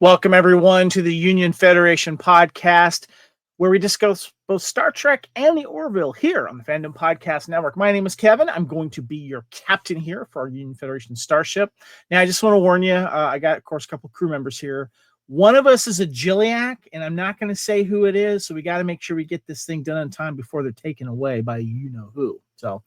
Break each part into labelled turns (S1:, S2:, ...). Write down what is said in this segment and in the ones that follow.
S1: Welcome, everyone, to the Union Federation podcast, where we discuss both Star Trek and the Orville here on the Fandom Podcast Network. My name is Kevin. I'm going to be your captain here for our Union Federation Starship. Now, I just want to warn you, I got, of course, a couple crew members here. One of us is a Jilliac, and I'm not going to say who it is, so we got to make sure we get this thing done on time before they're taken away by you-know-who. So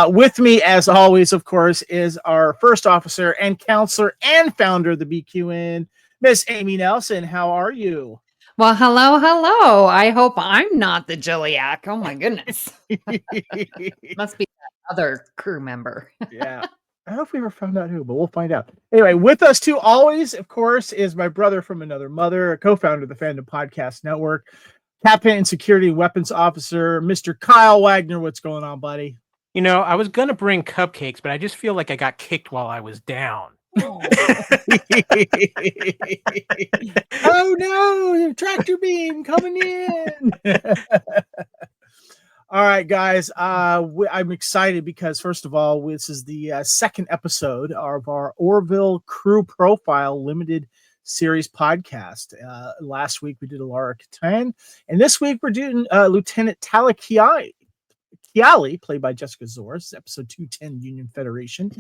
S1: with me, as always, of course, is our first officer and counselor and founder of the BQN, Miss Amy Nelson. How are you?
S2: Well, hello. I hope I'm not the Jilliac. Oh my goodness. Must be that other crew member.
S1: Yeah. I don't know if we ever found out who, but we'll find out. Anyway, with us too, always, of course, is my brother from another mother, a co-founder of the Fandom Podcast Network, Captain and Security Weapons Officer, Mr. Kyle Wagner. What's going on, buddy?
S3: You know, I was going to bring cupcakes, but I just feel like I got kicked while I was down.
S1: Oh no, tractor beam coming in. All right, guys, I'm excited because, first of all, this is the second episode of our Orville Crew Profile Limited Series podcast. Last week we did Talla Keyali, and this week we're doing Lieutenant Talla Keyali, played by Jessica Szohr. This is episode 210, Union Federation.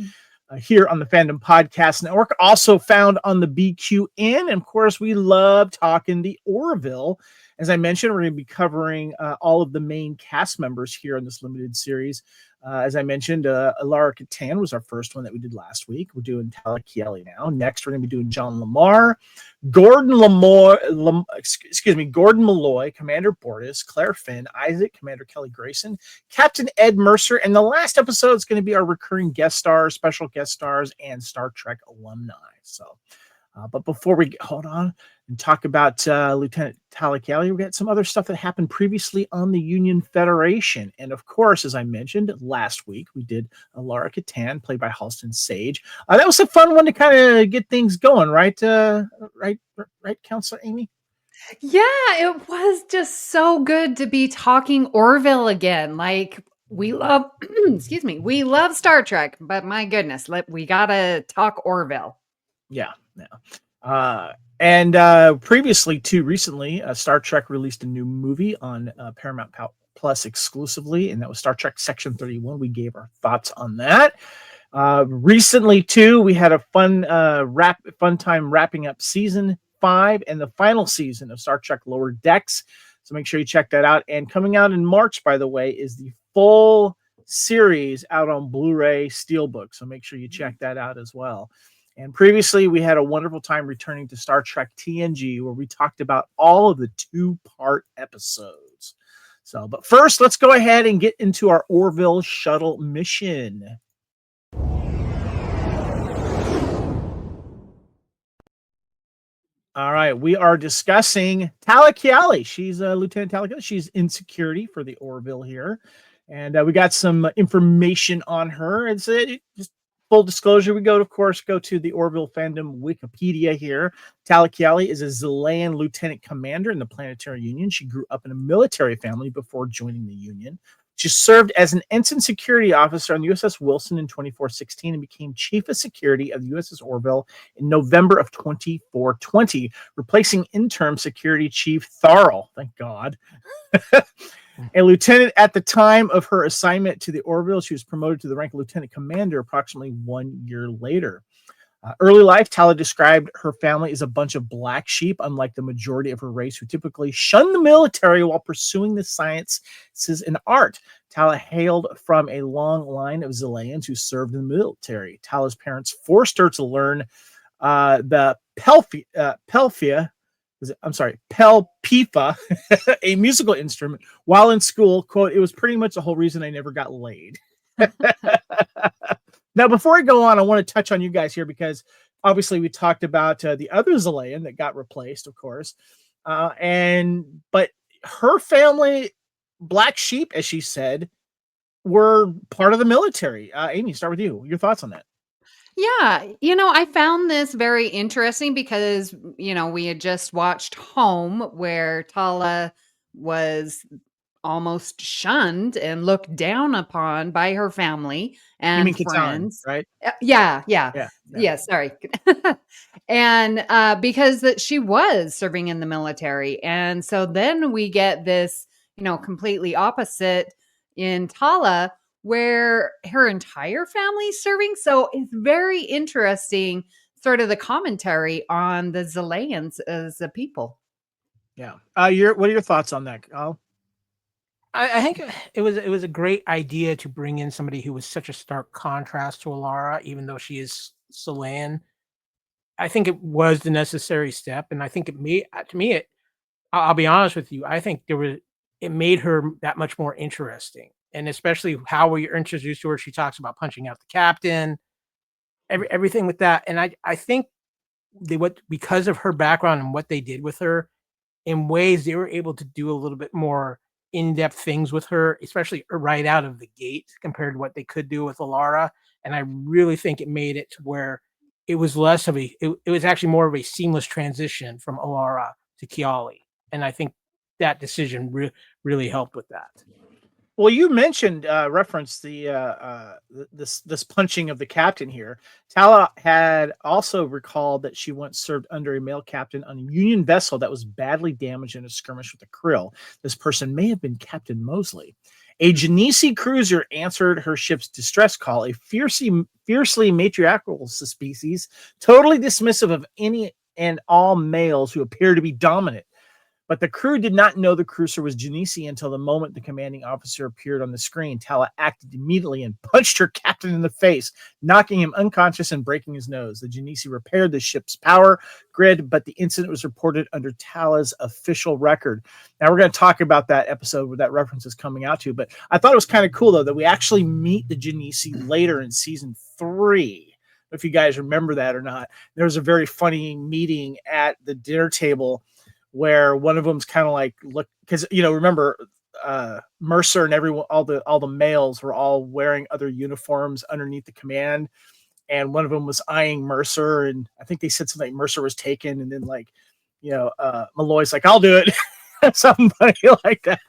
S1: Here on the Fandom Podcast Network, also found on the BQN. And of course, we love talking the Orville. As I mentioned, we're going to be covering all of the main cast members here in this limited series. As I mentioned, Talla Keyali was our first one that we did last week. We're doing Talla Keyali now. Next, we're going to be doing John Lamar, Gordon Malloy, Commander Bortis, Claire Finn, Isaac, Commander Kelly Grayson, Captain Ed Mercer, and the last episode is going to be our recurring guest stars, special guest stars, and Star Trek alumni. So, but before we hold on and talk about Lieutenant Talla Keyali, we got some other stuff that happened previously on the Union Federation. And of course, as I mentioned last week, we did Talla Keyali, played by Halston Sage. That was a fun one to kind of get things going, right? Right, Counselor Amy?
S2: Yeah, it was just so good to be talking Orville again. Like, we love, we love Star Trek, but my goodness, we gotta talk Orville.
S1: Yeah. And previously, too, recently, Star Trek released a new movie on Paramount Plus exclusively, and that was Star Trek Section 31. We gave our thoughts on that. Recently, too, we had a fun time wrapping up season 5 and the final season of Star Trek Lower Decks. So make sure you check that out. And coming out in March, by the way, is the full series out on Blu-ray Steelbook. So make sure you check that out as well. And previously, we had a wonderful time returning to Star Trek TNG, where we talked about all of the 2-part episodes. So, but first, let's go ahead and get into our Orville shuttle mission. All right, we are discussing Talla Keyali. She's Lieutenant Talla Keyali. She's in security for the Orville here. And we got some information on her. It's just full disclosure, we go to the Orville Fandom Wikipedia here. Talla Keyali is a Zelayan lieutenant commander in the Planetary Union. She grew up in a military family before joining the Union. She served as an ensign security officer on the USS Wilson in 2416 and became chief of security of the USS Orville in November of 2420, replacing interim security chief Tharl. Thank God. A lieutenant at the time of her assignment to the Orville, she was promoted to the rank of lieutenant commander approximately 1 year later. Early life, Talla described her family as a bunch of black sheep, unlike the majority of her race, who typically shun the military while pursuing the sciences and art. Talla hailed from a long line of Zelayans who served in the military. Talla's parents forced her to learn the Pelpifa, a musical instrument, while in school. Quote, "It was pretty much the whole reason I never got laid." Now, before I go on, I want to touch on you guys here because obviously we talked about the other Zelayan that got replaced, of course. But her family, black sheep, as she said, were part of the military. Amy, start with you. Your thoughts on that?
S2: Yeah, I found this very interesting because, we had just watched Home, where Talla was almost shunned and looked down upon by her family
S1: You mean
S2: and
S1: Catan,
S2: friends.
S1: right?
S2: Yeah.
S1: Yeah.
S2: Yeah, sorry. And because that she was serving in the military. And so then we get this, completely opposite in Talla, where her entire family's serving. So it's very interesting, sort of the commentary on the Zilayans as a people.
S1: Yeah. What are your thoughts on that, Kyle?
S3: I think it was a great idea to bring in somebody who was such a stark contrast to Alara, even though she is Chilean. I think it was the necessary step, and I think it made to me it. I'll be honest with you. I think it made her that much more interesting, and especially how we are introduced to her. She talks about punching out the captain, everything with that, and I think because of her background and what they did with her, in ways they were able to do a little bit more in-depth things with her, especially right out of the gate compared to what they could do with Alara. And I really think it made it to where it was less of it was actually more of a seamless transition from Alara to Keyali. And I think that decision really helped with that.
S1: Well, you mentioned referenced this punching of the captain here. Talla had also recalled that she once served under a male captain on a Union vessel that was badly damaged in a skirmish with the Krill. This person may have been Captain Mosley. A Genesee cruiser answered her ship's distress call, a fiercely matriarchal species, totally dismissive of any and all males who appear to be dominant. But the crew did not know the cruiser was Genesee until the moment the commanding officer appeared on the screen. Talla acted immediately and punched her captain in the face, knocking him unconscious and breaking his nose. The Genesee repaired the ship's power grid, but the incident was reported under Talla's official record. Now, we're going to talk about that episode where that reference is coming out to, but I thought it was kind of cool, though, that we actually meet the Genesee later in season 3. If you guys remember that or not. There was a very funny meeting at the dinner table where one of them's kind of like, look, because remember Mercer and everyone, all the males were all wearing other uniforms underneath the command, and one of them was eyeing Mercer, and I think they said something like Mercer was taken, and then Malloy's like, I'll do it. Something funny like that.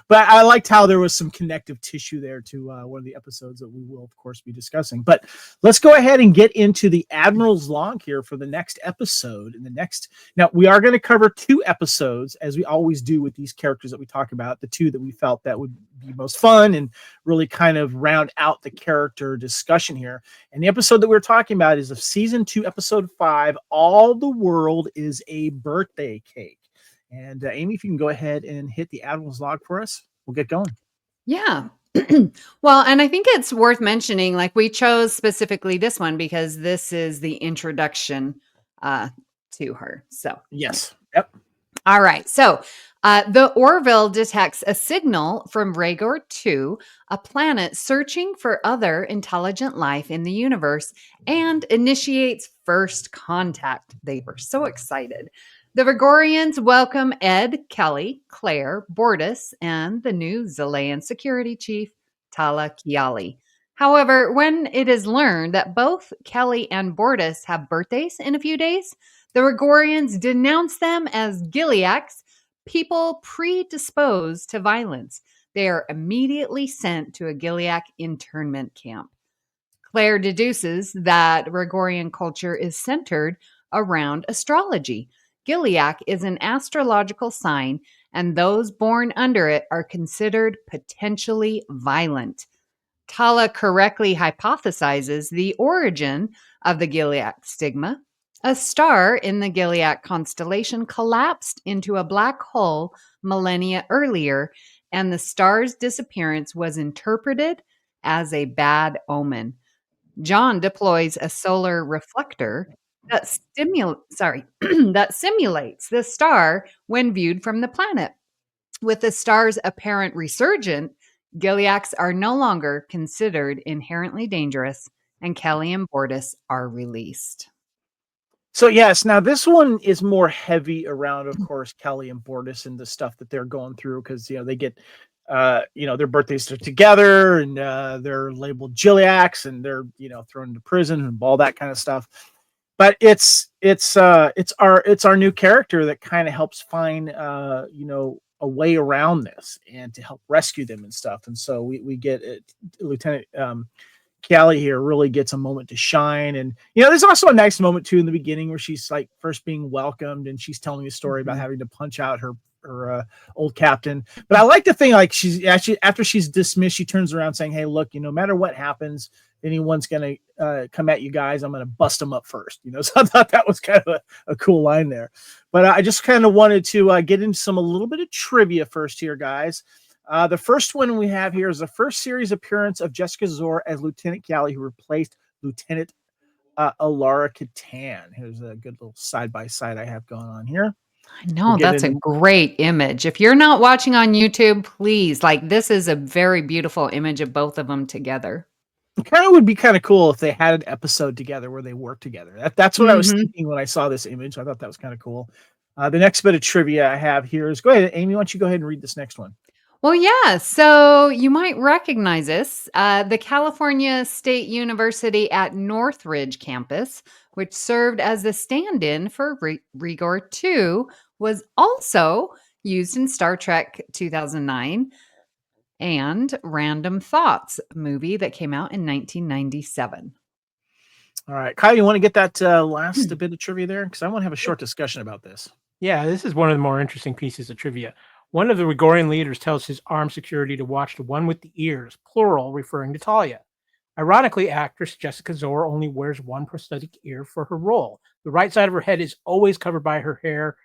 S1: But I liked how there was some connective tissue there to one of the episodes that we will, of course, be discussing. But let's go ahead and get into the Admiral's Log here for the next episode. Now, we are going to cover 2 episodes, as we always do with these characters that we talk about, the 2 that we felt that would be most fun and really kind of round out the character discussion here. And the episode that we're talking about is of season 2, episode 5, All the World is a Birthday Cake. And Amy, if you can go ahead and hit the Admiral's Log for us, we'll get going.
S2: Yeah. Well, and I think it's worth mentioning, like, we chose specifically this one because this is the introduction to her. So,
S1: yes. Yep.
S2: All right. So, the Orville detects a signal from Rhaegor 2, a planet searching for other intelligent life in the universe, and initiates first contact. They were so excited. The Rhaegorians welcome Ed, Kelly, Claire, Bortus, and the new Zilean security chief, Talla Keyali. However, when it is learned that both Kelly and Bortus have birthdays in a few days, the Rhaegorians denounce them as Gileaks, people predisposed to violence. They are immediately sent to a Gileak internment camp. Claire deduces that Rhaegorian culture is centered around astrology. Gileak is an astrological sign, and those born under it are considered potentially violent. Talla correctly hypothesizes the origin of the Gileak stigma. A star in the Gileak constellation collapsed into a black hole millennia earlier, and the star's disappearance was interpreted as a bad omen. John deploys a solar reflector that that simulates the star when viewed from the planet. With the star's apparent resurgence, Gileaks are no longer considered inherently dangerous, and Kelly and Bortus are released.
S1: So yes, now this one is more heavy around, of course, Kelly and Bortus and the stuff that they're going through, because they get their birthdays are together, and they're labeled Gileaks, and they're thrown into prison and all that kind of stuff. But it's our new character that kind of helps find a way around this and to help rescue them and stuff. And so we get Lieutenant Keyali here really gets a moment to shine. And, there's also a nice moment too in the beginning where she's like first being welcomed and she's telling a story about having to punch out her old captain. But I like the thing, like she's actually, after she's dismissed, she turns around saying, hey, look, no matter what happens, anyone's going to come at you guys, I'm going to bust them up first. So I thought that was kind of a cool line there. But I just kind of wanted to get into a little bit of trivia first here, guys. The first one we have here is the first series appearance of Jessica Szohr as Lieutenant Keyali, who replaced Lieutenant Alara Katan. Here's a good little side-by-side I have going on here.
S2: I know, that's a great image. If you're not watching on YouTube, please, this is a very beautiful image of both of them together.
S1: It kind of would be kind of cool if they had an episode together where they work together. That's what I was thinking when I saw this image. I thought that was kind of cool. The next bit of trivia I have here is, go ahead, Amy, why don't you go ahead and read this next one?
S2: Well, yeah. So you might recognize this. The California State University at Northridge campus, which served as the stand-in for Rigor 2, was also used in Star Trek 2009 and Random Thoughts movie that came out in 1997.
S1: All right. Kyle, you want to get that last bit of trivia there? Because I want to have a short discussion about this.
S3: Yeah, this is one of the more interesting pieces of trivia. One of the Rigorian leaders tells his armed security to watch the one with the ears, plural, referring to Talla. Ironically, actress Jessica Szohr only wears one prosthetic ear for her role. The right side of her head is always covered by her hair,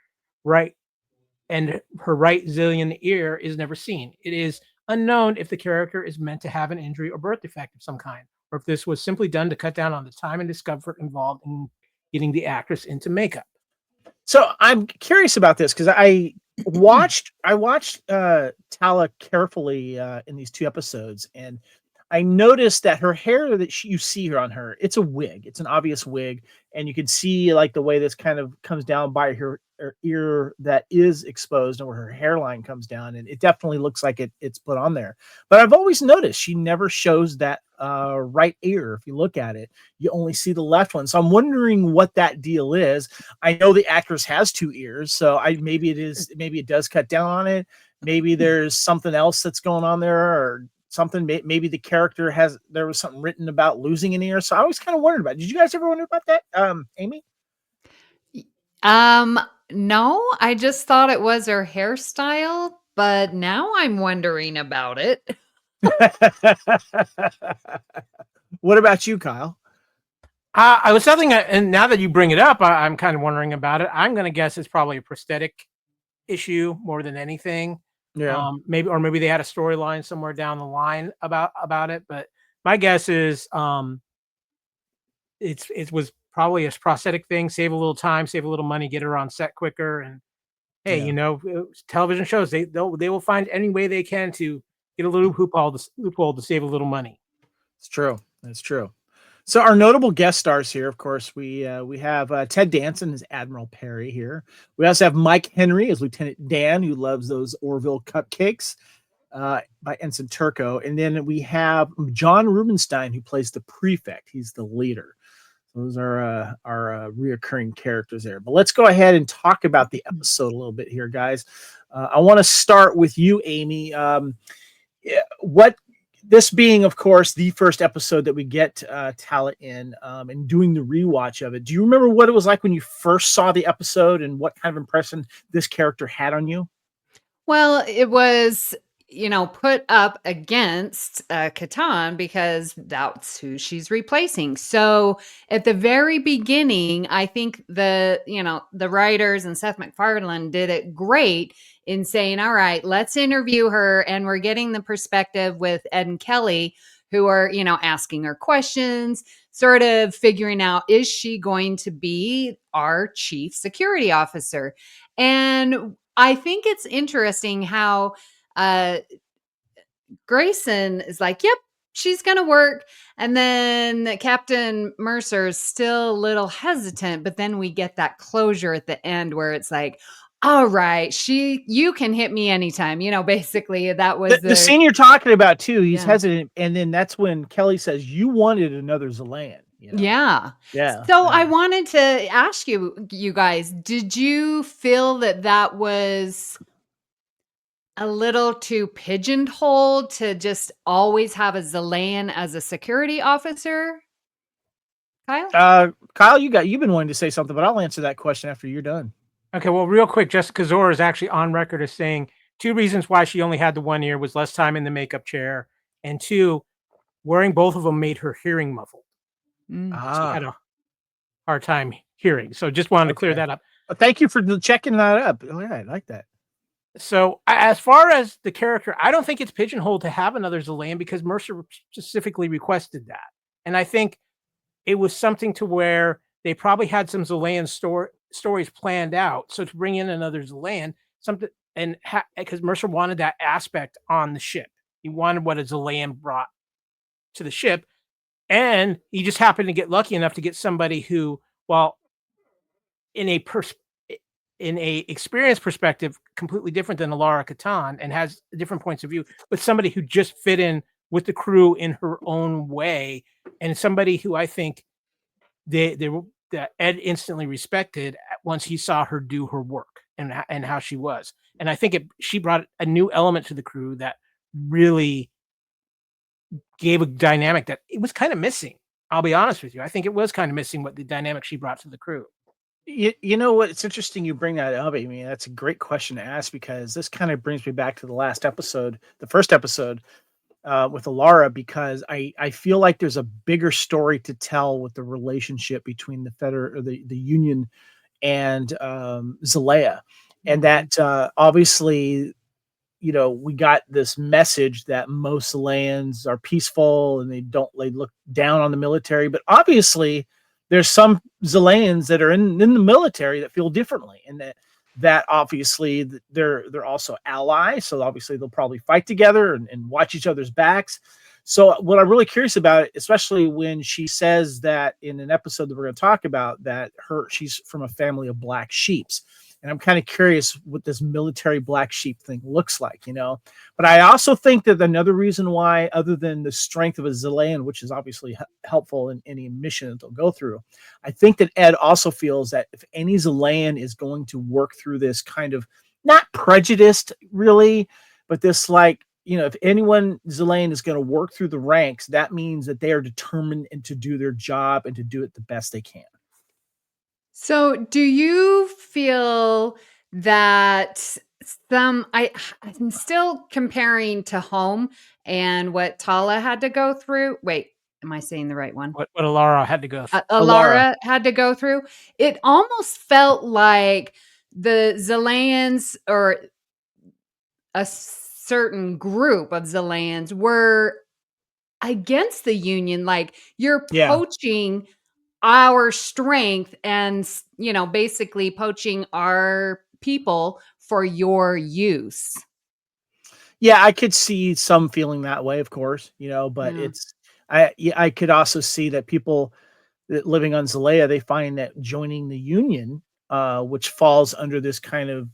S3: and her right zillion ear is never seen. It is unknown if the character is meant to have an injury or birth defect of some kind, or if this was simply done to cut down on the time and discomfort involved in getting the actress into makeup.
S1: So I'm curious about this because I watched Talla carefully in these 2 episodes, and I noticed that her hair that you see here on her, it's a wig. It's an obvious wig, and you can see like the way this kind of comes down by her ear that is exposed, and where her hairline comes down, and it definitely looks like it's put on there. But I've always noticed she never shows that right ear. If you look at it, you only see the left one. So I'm wondering what that deal is. I know the actress has 2 ears, so maybe it does cut down on it. Maybe there's something else that's going on there, or something. Maybe the character there was something written about losing an ear. So I always kind of wondered about it. Did you guys ever wonder about that, Amy?
S2: No, I just thought it was her hairstyle, but now I'm wondering about it.
S1: What about you, Kyle?
S3: I was something, and now that you bring it up, I'm kind of wondering about it. I'm going to guess it's probably a prosthetic issue more than anything.
S1: Yeah.
S3: Maybe they had a storyline somewhere down the line about it. But my guess is it was probably a prosthetic thing. Save a little time, save a little money, get her on set quicker. And hey, television shows they will find any way they can to get a little loophole to save a little money.
S1: It's true. That's true. So our notable guest stars here, of course, we have Ted Danson as Admiral Perry here. We also have Mike Henry as Lieutenant Dan, who loves those Orville cupcakes, by Ensign Turco. And then we have John Rubenstein, who plays the prefect. He's the leader. Those are our reoccurring characters there. But let's go ahead and talk about the episode a little bit here, guys. I want to start with you, Amy. This being, of course, the first episode that we get Talla in, and doing the rewatch of it. Do you remember what it was like when you first saw the episode and what kind of impression this character had on you?
S2: Well, it was, put up against Catan because that's who she's replacing. So at the very beginning, I think the writers and Seth MacFarlane did it great in saying, all right, let's interview her. And we're getting the perspective with Ed and Kelly, who are, asking her questions, sort of figuring out, is she going to be our chief security officer? And I think it's interesting how Grayson is like, yep, she's going to work. And then Captain Mercer's still a little hesitant, but then we get that closure at the end where it's like, all right, you can hit me anytime. Basically that was
S1: the scene you're talking about too. He's hesitant. And then that's when Kelly says, you wanted another Zelan.
S2: Yeah.
S1: Yeah.
S2: So I wanted to ask you guys, did you feel that was a little too pigeonholed to just always have a Zelayan as a security officer? Kyle?
S1: Kyle, you've been wanting to say something, but I'll answer that question after you're done.
S3: Okay, well, real quick, Jessica Szohr is actually on record as saying 2 reasons why she only had the 1 ear was less time in the makeup chair, and 2, wearing both of them made her hearing muffled.
S2: Mm.
S3: She had a hard time hearing. So just wanted to clear
S1: Okay.
S3: that up.
S1: Thank you for checking that up. Oh, yeah, I like that.
S3: So as far as the character, I don't think it's pigeonholed to have another Zelayan because Mercer specifically requested that. And I think it was something to where they probably had some Zelayan stories planned out. So to bring in another Zelayan, something and because Mercer wanted that aspect on the ship. He wanted what a Zelayan brought to the ship. And he just happened to get lucky enough to get somebody who, while in a experience perspective, completely different than Alara Katan and has different points of view, but somebody who just fit in with the crew in her own way, and somebody who I think that Ed instantly respected once he saw her do her work and how she was. And I think she brought a new element to the crew that really gave a dynamic that it was kind of missing. I'll be honest with you. I think it was kind of missing what the dynamic she brought to the crew.
S1: You know what? It's interesting you bring that up, Amy. That's a great question to ask because this kind of brings me back to the first episode with Alara, because I feel like there's a bigger story to tell with the relationship between the Union and Zelaya, and that obviously, we got this message that most Zelayans are peaceful and they look down on the military, but obviously there's some Zelayans that are in the military that feel differently, and that obviously they're also allies. So obviously they'll probably fight together and watch each other's backs. So what I'm really curious about, especially when she says that in an episode that we're going to talk about, that she's from a family of black sheeps. And I'm kind of curious what this military black sheep thing looks like, But I also think that another reason why, other than the strength of a Zelayan, which is obviously helpful in any mission that they'll go through, I think that Ed also feels that if any Zelayan is going to work through this kind of, not prejudiced really, but this if anyone Zelayan is going to work through the ranks, that means that they are determined and to do their job and to do it the best they can.
S2: So, do you feel that I'm still comparing to home and what Talla had to go through? Wait, am I saying the right one?
S3: What Alara had to go through.
S2: Alara had to go through. It almost felt like the Zelayans or a certain group of Zelayans were against the Union. Like, you're poaching our strength and, basically poaching our people for your use.
S1: Yeah, I could see some feeling that way, of course, but I could also see that people that living on Zelaya, they find that joining the Union, which falls under this kind of,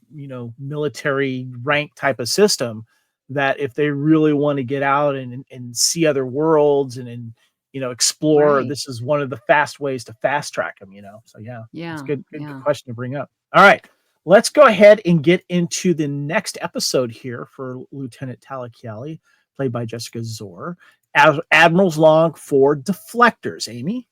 S1: military rank type of system, that if they really want to get out and see other worlds and explore,
S2: Right.
S1: this is one of the fast ways to fast track them, So
S2: Yeah,
S1: it's good
S2: yeah.
S1: question to bring up. All right, let's go ahead and get into the next episode here for Lieutenant Talla Keyali, played by Jessica Szohr, Admiral's Log for Deflectors. Amy?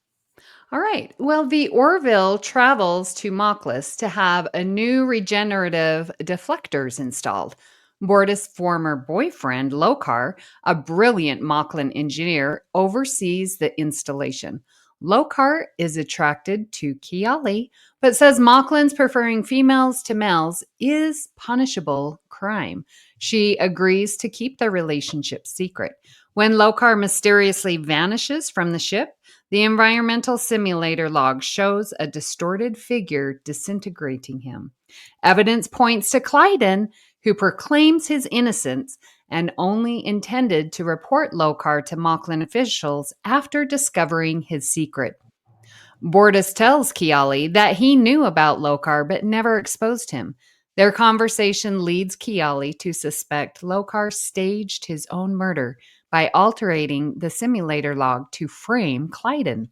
S2: All right. Well, the Orville travels to Moklis to have a new regenerative deflectors installed. Borda's former boyfriend, Lokar, a brilliant Moclan engineer, oversees the installation. Lokar is attracted to Keyali, but says Moclan's preferring females to males is punishable crime. She agrees to keep their relationship secret. When Lokar mysteriously vanishes from the ship, the environmental simulator log shows a distorted figure disintegrating him. Evidence points to Clyden, who proclaims his innocence and only intended to report Lokar to Moclan officials after discovering his secret. Bordas tells Keyali that he knew about Lokar but never exposed him. Their conversation leads Keyali to suspect Lokar staged his own murder by altering the simulator log to frame Clyden.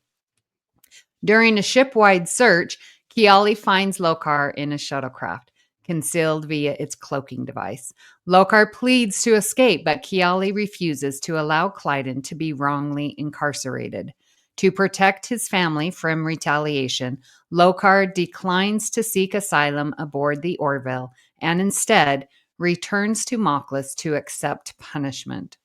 S2: During a ship-wide search, Keyali finds Lokar in a shuttlecraft. concealed via its cloaking device. Lokar pleads to escape, but Keyali refuses to allow Clyden to be wrongly incarcerated. To protect his family from retaliation, Lokar declines to seek asylum aboard the Orville and instead returns to Moklis to accept punishment.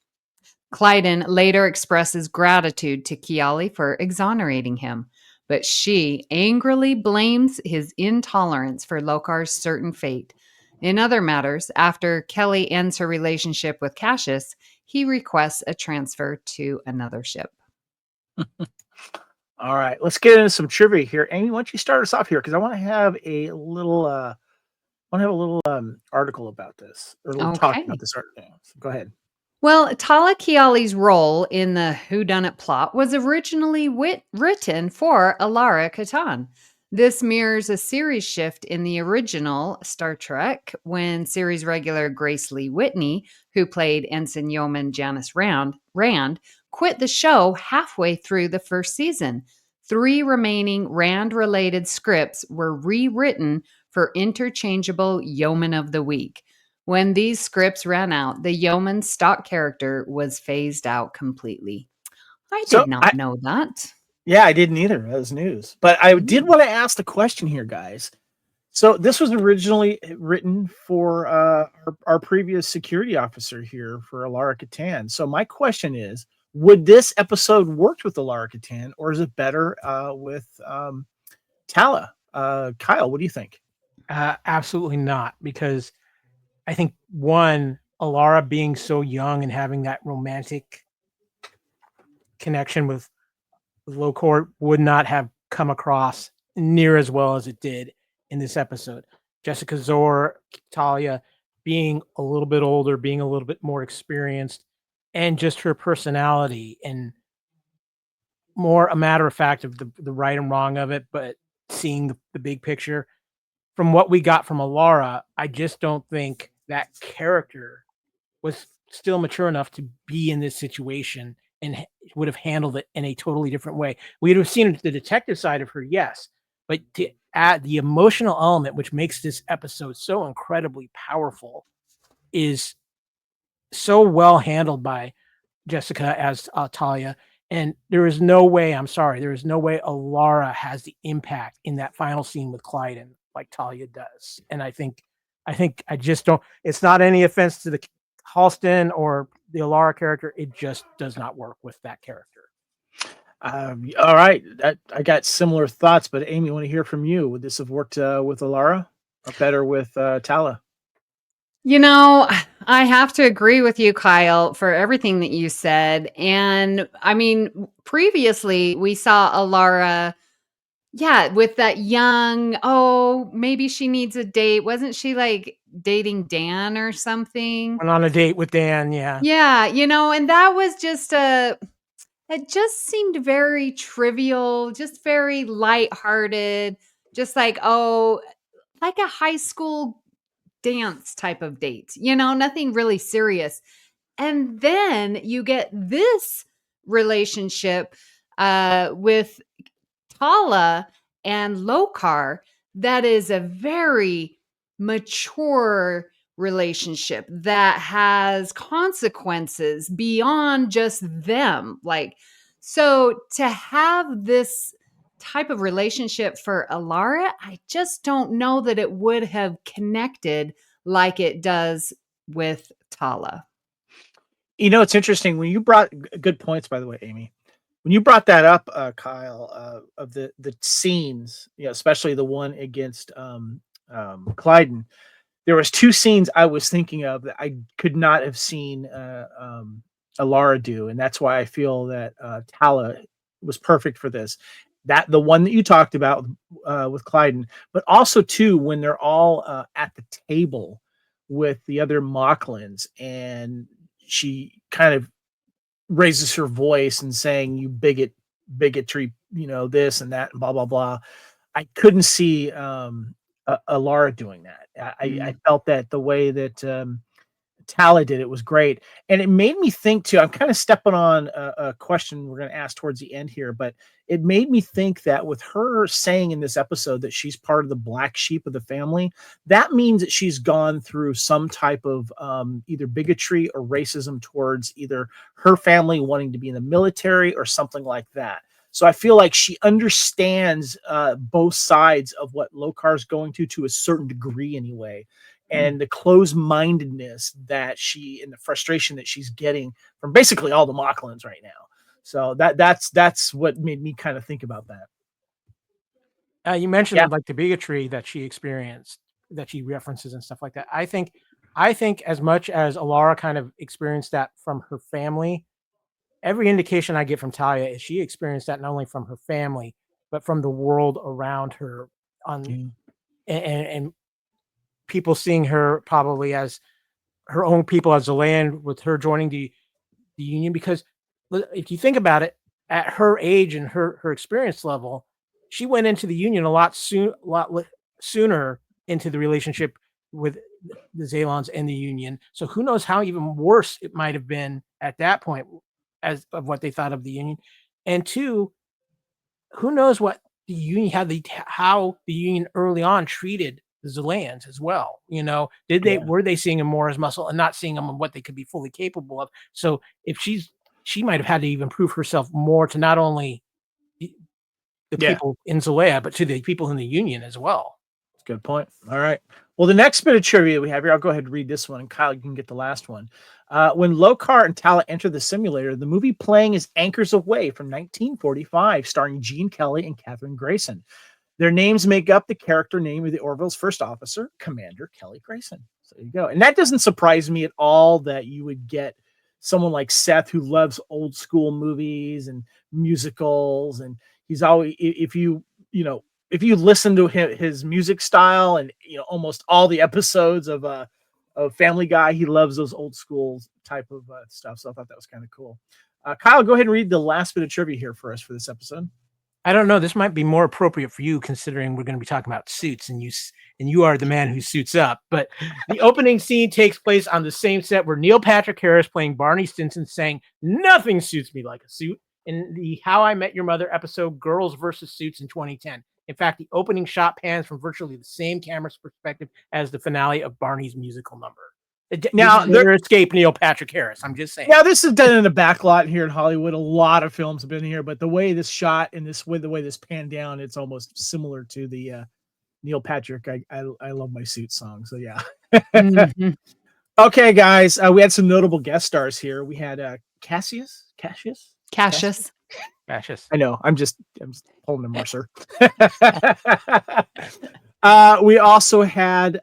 S2: Clyden later expresses gratitude to Keyali for exonerating him, but she angrily blames his intolerance for Lokar's certain fate. In other matters, after Kelly ends her relationship with Cassius, he requests a transfer to another ship.
S1: All right, let's get into some trivia here. Amy, why don't you start us off here? Because I want to have a little article about this, or a little talk
S2: Okay.
S1: about this article. So go ahead.
S2: Well, Talla Keyali's role in the whodunit plot was originally written for Alara Katan. This mirrors a series shift in the original Star Trek when series regular Grace Lee Whitney, who played Ensign Yeoman Janice Rand, quit the show halfway through the first season. 3 remaining Rand-related scripts were rewritten for interchangeable Yeoman of the Week. When these scripts ran out, the yeoman's stock character was phased out completely. I
S1: So
S2: did not know that.
S1: yeah, I didn't either. That was news. But I did want to ask the question here, guys. So this was originally written for our previous security officer here for Alara Katan. So my question is, would this episode work with Alara Katan, or is it better with Talla? Kyle, what do you think?
S3: Absolutely not, because I think one, Alara being so young and having that romantic connection with Lokar would not have come across near as well as it did in this episode. Jessica Szohr, Talia being a little bit older, being a little bit more experienced, and just her personality and more a matter of fact of the right and wrong of it, but seeing the big picture. From what we got from Alara, I just don't think that character was still mature enough to be in this situation and would have handled it in a totally different way. We'd have seen the detective side of her, yes, but to add the emotional element, which makes this episode so incredibly powerful, is so well handled by Jessica as Talia. And there is no way, I'm sorry, there is no way Alara has the impact in that final scene with Clyden like Talia does. And I think I just don't, it's not any offense to the Halston or the Alara character. It just does not work with that character.
S1: All right, I got similar thoughts, but Amy, I want to hear from you. Would this have worked with Alara or better with Talla?
S2: You know, I have to agree with you, Kyle, for everything that you said. And I mean, previously we saw Alara, yeah, with that young, oh, maybe she needs a date. Wasn't she like dating Dan or something?
S3: Went on a date with Dan, yeah.
S2: Yeah, and that was just it just seemed very trivial, just very lighthearted, just like, oh, like a high school dance type of date, nothing really serious. And then you get this relationship with Talla and Lokar that is a very mature relationship that has consequences beyond just them. Like, so to have this type of relationship for Alara, I just don't know that it would have connected like it does with Talla.
S1: It's interesting when you brought good points, by the way, Amy. When you brought that up, Kyle, of the scenes, especially the one against Clyden, there was 2 scenes I was thinking of that I could not have seen Alara do, and that's why I feel that Talla was perfect for this. That the one that you talked about with Clyden, but also too when they're all at the table with the other Mocklins, and she kind of raises her voice and saying, "You bigotry, this and that, and blah blah blah." I couldn't see Alara doing that. I felt that the way that Talla did. It was great. And it made me think too, I'm kind of stepping on a question we're going to ask towards the end here, but it made me think that with her saying in this episode that she's part of the black sheep of the family, that means that she's gone through some type of either bigotry or racism towards either her family wanting to be in the military or something like that. So I feel like she understands both sides of what Lokar's going to a certain degree anyway. And the closed-mindedness that and the frustration that she's getting from basically all the Mocklans right now. So that's what made me kind of think about that.
S3: You mentioned like the bigotry that she experienced, that she references and stuff like that. I think as much as Alara kind of experienced that from her family, every indication I get from Talia is she experienced that not only from her family, but from the world around her and people seeing her probably as her own people as the land with her joining the Union. Because if you think about it, at her age and her experience level, she went into the Union a lot sooner into the relationship with the Zalons and the Union. So who knows how even worse it might have been at that point as of what they thought of the Union. And two, who knows what the Union, how the Union early on treated the Zalans as well. Were they seeing him more as muscle and not seeing him on what they could be fully capable of? So if she might have had to even prove herself more to not only the people in Zalea, but to the people in the Union as well.
S1: That's a good point. All right. Well, the next bit of trivia we have here, I'll go ahead and read this one, and Kyle, you can get the last one. When Lokar and Talla enter the simulator, the movie playing is Anchors Away from 1945, starring Gene Kelly and Katherine Grayson. Their names make up the character name of the Orville's first officer, Commander Kelly Grayson. So there you go. And that doesn't surprise me at all that you would get someone like Seth who loves old school movies and musicals. And he's always, if you listen to his music style and, almost all the episodes of Family Guy, he loves those old school type of stuff. So I thought that was kind of cool. Kyle, go ahead and read the last bit of trivia here for us for this episode.
S3: I don't know. This might be more appropriate for you, considering we're going to be talking about suits, and you are the man who suits up. But the opening scene takes place on the same set where Neil Patrick Harris, playing Barney Stinson, sang "Nothing Suits Me Like a Suit" in the How I Met Your Mother episode "Girls vs. Suits" in 2010. In fact, the opening shot pans from virtually the same camera's perspective as the finale of Barney's musical number. Now, there escaped Neil Patrick Harris. I'm just saying.
S1: Now, this is done in the back lot here in Hollywood. A lot of films have been here, but the way this shot and the way this panned down, it's almost similar to the Neil Patrick I Love My Suit song. So, yeah.
S2: Mm-hmm.
S1: Okay, guys. We had some notable guest stars here. We had Cassius. I know. I'm just pulling a Mercer. We also had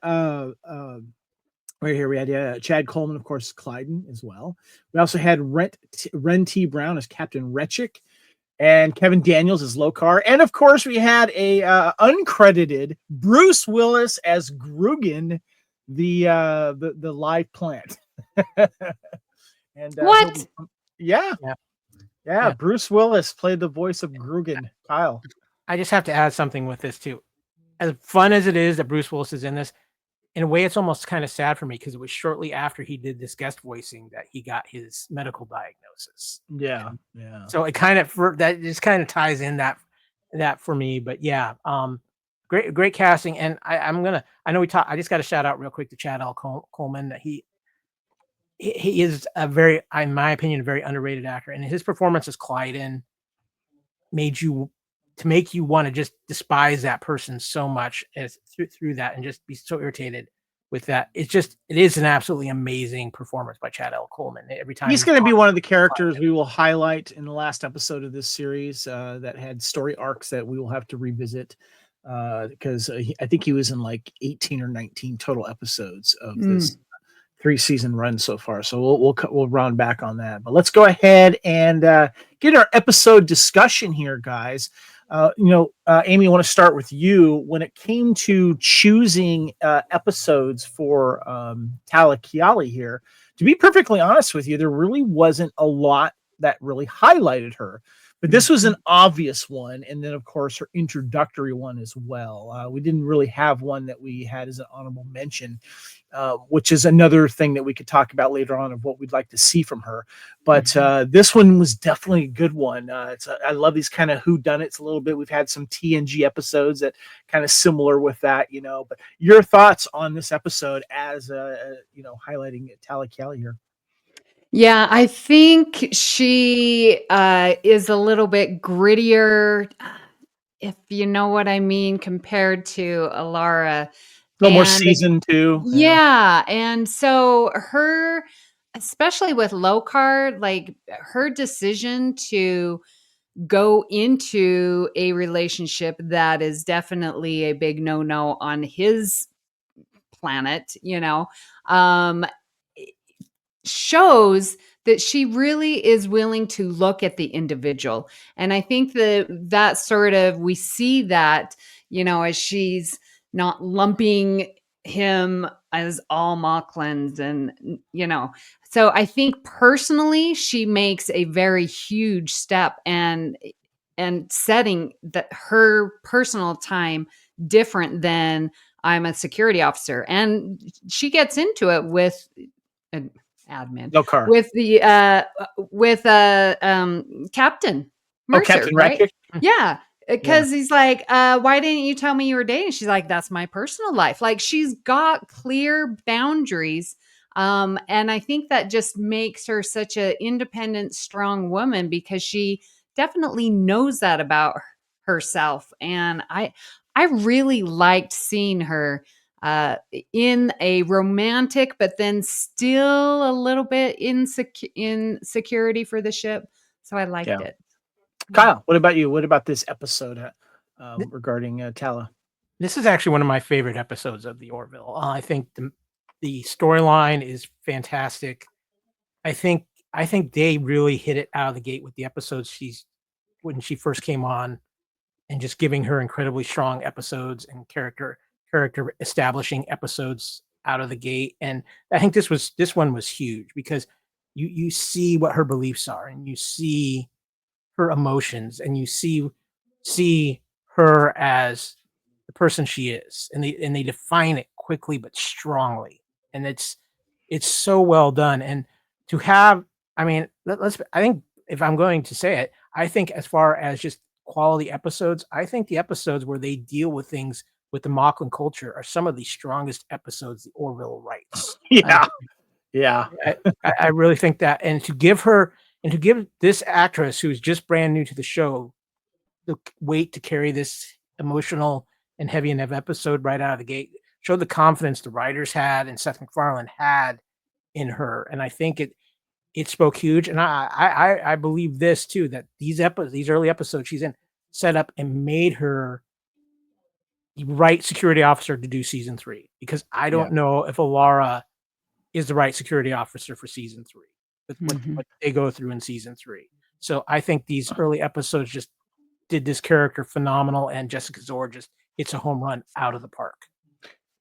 S1: right here, we had Chad Coleman, of course, Clyden as well. We also had Ren T. Brown as Captain Retchick, and Kevin Daniels as Lokar. And of course, we had a uncredited Bruce Willis as Grugan, the live plant. And
S2: what?
S1: Yeah. Bruce Willis played the voice of Grugan. Kyle,
S3: I just have to add something with this too. As fun as it is that Bruce Willis is in this, in a way, it's almost kind of sad for me because it was shortly after he did this guest voicing that he got his medical diagnosis.
S1: Yeah.
S3: So it kind of that just kind of ties in that for me. But yeah, great casting, and I know we talked. I just got to shout out real quick to Chad L. Coleman that he is a very, in my opinion, a very underrated actor, and his performance as Clyden make you want to just despise that person so much as through that and just be so irritated with that. It is an absolutely amazing performance by Chad L. Coleman. Every time
S1: he's going to be one of the characters we will highlight in the last episode of this series that had story arcs that we will have to revisit because I think he was in like 18 or 19 total episodes of this 3-season run so far. So we'll round back on that, but let's go ahead and get our episode discussion here, guys. Amy, I want to start with you. When it came to choosing episodes for Talla Keyali here, to be perfectly honest with you, there really wasn't a lot that really highlighted her. But this was an obvious one, and then of course her introductory one as well. We didn't really have one that we had as an honorable mention, which is another thing that we could talk about later on of what we'd like to see from her. But this one was definitely a good one. I love these kind of whodunits a little bit. We've had some TNG episodes that kind of similar with that, you know. But your thoughts on this episode as you know, highlighting Talla Keyali here?
S2: Yeah, I think she is a little bit grittier, if you know what I mean, compared to Alara.
S1: A little more
S2: And
S1: season two.
S2: yeah, and so her, especially with Lokar, like her decision to go into a relationship that is definitely a big no-no on his planet, you know, um, shows that she really is willing to look at the individual. And I think that sort of, we see that, you know, as she's not lumping him as all Mocklins and, you know, so I think personally she makes a very huge step and setting that her personal time different than I'm a security officer. And she gets into it with admin
S1: Lokar.
S2: with the Captain Mercer,
S1: Captain
S2: right?
S1: Ratchet?
S2: Yeah. Because he's like, why didn't you tell me you were dating? She's like, that's my personal life. Like, she's got clear boundaries. And I think that just makes her such an independent, strong woman because she definitely knows that about herself. And I really liked seeing her in a romantic, but then still a little bit in security for the ship. So I liked it.
S1: Kyle, what about you? What about this episode regarding Talla?
S3: This is actually one of my favorite episodes of the Orville. I think the storyline is fantastic. I think they really hit it out of the gate with the episodes when she first came on, and just giving her incredibly strong episodes and character establishing episodes out of the gate. And I think this one was huge because you see what her beliefs are, and you see her emotions, and you see her as the person she is, and they define it quickly but strongly, and it's so well done. And to have, I mean, I think, if I'm going to say it, I think as far as just quality episodes, I think the episodes where they deal with things with the Mocklin culture are some of the strongest episodes the Orville writes. I really think that, and to give this actress who's just brand new to the show the weight to carry this emotional and heavy enough episode right out of the gate, showed the confidence the writers had and Seth MacFarlane had in her. And I think it spoke huge. And I believe this too, that these early episodes she's in set up and made her the right security officer to do season 3, because I don't know if Alara is the right security officer for season 3 with what they go through in season 3. So I think these early episodes just did this character phenomenal, and Jessica Szohr just hits a home run out of the park.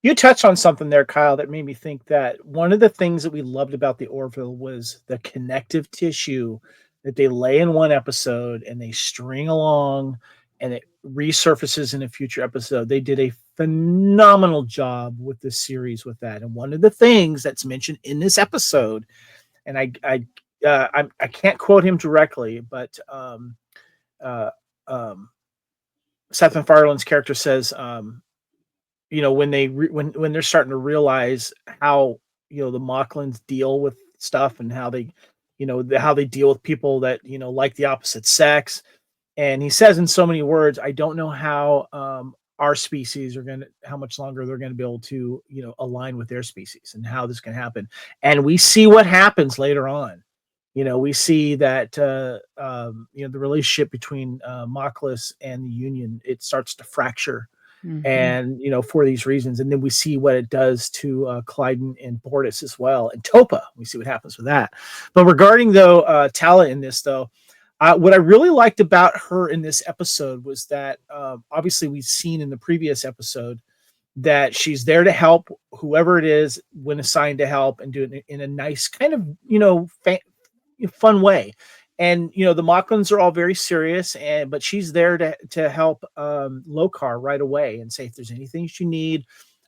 S1: You touched on something there, Kyle, that made me think that one of the things that we loved about the Orville was the connective tissue that they lay in one episode and they string along and it resurfaces in a future episode. They did a phenomenal job with this series with that. And one of the things that's mentioned in this episode, and I can't quote him directly, but Seth MacFarlane's character says, you know, when they're starting to realize how, you know, the Mocklins deal with stuff and how they, you know, how they deal with people that, you know, like the opposite sex. And he says in so many words, I don't know how our species how much longer they're going to be able to, you know, align with their species and how this can happen. And we see what happens later on. You know, we see that, you know, the relationship between Mockless and the Union, it starts to fracture. And, you know, for these reasons. And then we see what it does to Clyden and Bortus as well. And Topa, we see what happens with that. But regarding, though, Talla in this, though, what I really liked about her in this episode was that obviously we've seen in the previous episode that she's there to help whoever it is when assigned to help, and do it in a nice kind of, you know, fun way. And the Mocklins are all very serious, but she's there to help Lokar right away and say if there's anything you need.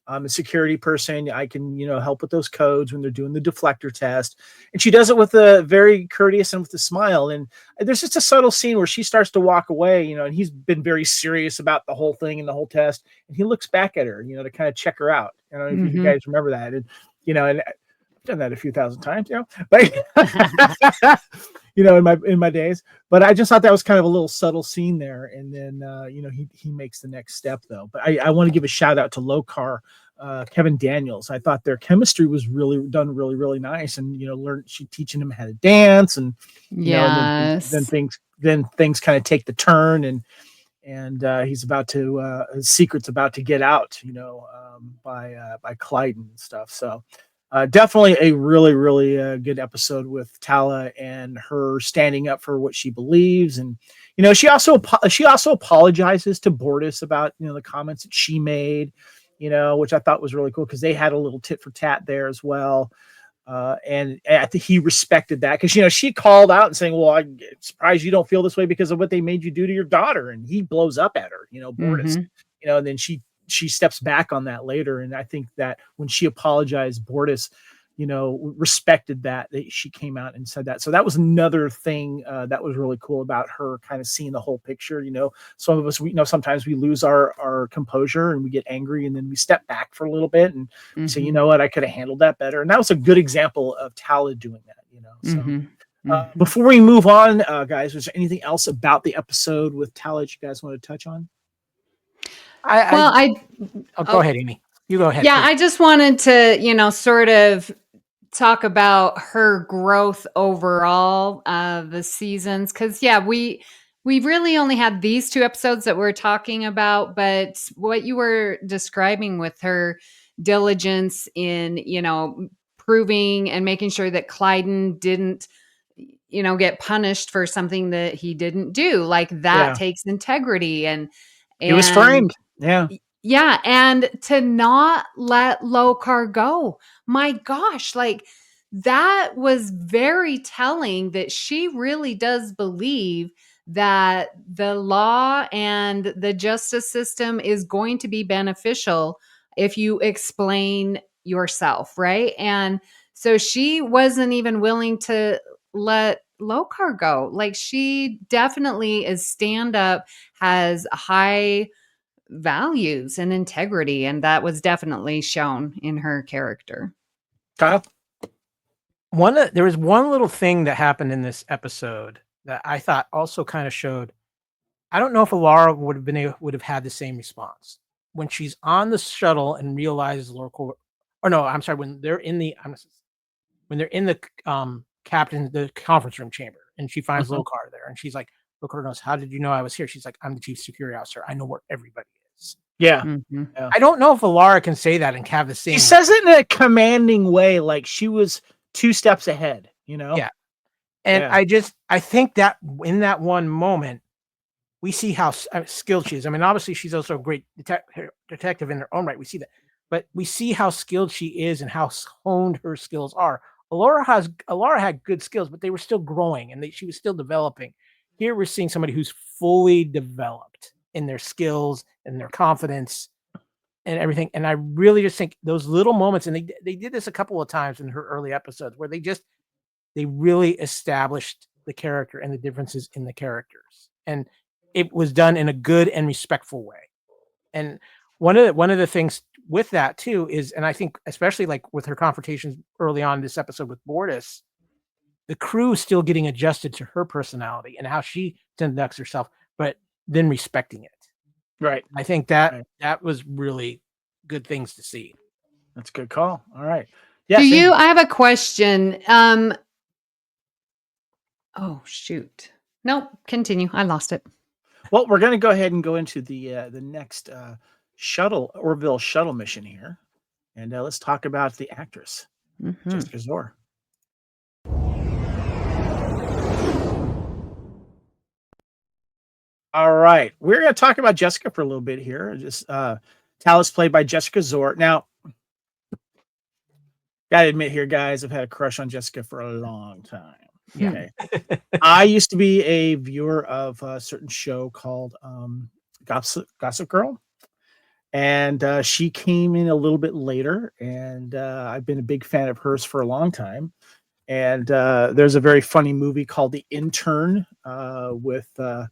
S1: I'm a security person. I can, help with those codes when they're doing the deflector test. And she does it with a very courteous and with a smile. And there's just a subtle scene where she starts to walk away, and he's been very serious about the whole thing and the whole test. And he looks back at her, to kind of check her out. I don't know if you guys remember that. And, and I've done that a few thousand times, but in my days. But I just thought that was kind of a little subtle scene there. And then he makes the next step though. But I want to give a shout out to Lokar, Kevin Daniels. I thought their chemistry was really done really, really nice. And she teaching him how to dance, and
S2: yes,
S1: then things kind of take the turn, and he's about to his secret's about to get out, by Clyden and stuff. So definitely a really, really good episode with Talla and her standing up for what she believes. And, she also apologizes to Bortus about, the comments that she made, which I thought was really cool because they had a little tit for tat there as well. And I think he respected that because, she called out and saying, well, I'm surprised you don't feel this way because of what they made you do to your daughter. And he blows up at her, Bortus, and then she steps back on that later. And I think that when she apologized, Bortus, respected that she came out and said that. So that was another thing that was really cool about her kind of seeing the whole picture. Some of us, sometimes we lose our composure and we get angry, and then we step back for a little bit and say, you know what, I could have handled that better. And that was a good example of Talla doing that, So before we move on, guys, was there anything else about the episode with Talla that you guys want to touch on?
S3: Go ahead, Amy. You go ahead.
S2: Yeah,
S3: please.
S2: I just wanted to, sort of talk about her growth overall of the seasons. Cause we really only had these 2 episodes that we're talking about, but what you were describing with her diligence in, proving and making sure that Clyden didn't, get punished for something that he didn't do, like that takes integrity and
S1: he was framed. Yeah.
S2: Yeah. And to not let Lokar go. My gosh, like that was very telling that she really does believe that the law and the justice system is going to be beneficial if you explain yourself, right? And so she wasn't even willing to let Lokar go. Like she definitely is stand up, has high values and integrity, and that was definitely shown in her character.
S1: Kyle?
S3: There was one little thing that happened in this episode that I thought also kind of showed. I don't know if Alara would have had the same response when she's on the shuttle and realizes when they're in the the conference room chamber and she finds Lokar there and she's like, Lokar knows, how did you know I was here? She's like, I'm the chief security officer. I know where everybody is.
S1: Yeah.
S2: Yeah.
S3: I don't know if Alara can say that and have the same.
S1: She says it in a commanding way, like she was 2 steps ahead,
S3: Yeah. And I think that in that one moment, we see how skilled she is. I mean, obviously she's also a great detective in her own right. We see that, but we see how skilled she is and how honed her skills are. Alara had good skills, but they were still growing and she was still developing. Here we're seeing somebody who's fully developed in their skills and their confidence and everything. And I really just think those little moments, and they did this a couple of times in her early episodes where they really established the character and the differences in the characters. And it was done in a good and respectful way. And one of the things with that too is, and I think especially like with her confrontations early on in this episode with Bortus, the crew is still getting adjusted to her personality and how she conducts herself, but then respecting it.
S1: Right.
S3: I think that was really good things to see.
S1: That's a good call. All right. Yeah.
S2: I have a question. Oh shoot. Nope. Continue. I lost it.
S1: Well, we're going to go ahead and go into the next Orville shuttle mission here. And let's talk about the actress, Jessica Szohr. All right. We're going to talk about Jessica for a little bit here. Just Talla's played by Jessica Szohr. Now, gotta admit here, guys, I've had a crush on Jessica for a long time.
S3: Yeah.
S1: Okay. I used to be a viewer of a certain show called Gossip Girl, and she came in a little bit later, and I've been a big fan of hers for a long time. And there's a very funny movie called The Intern with a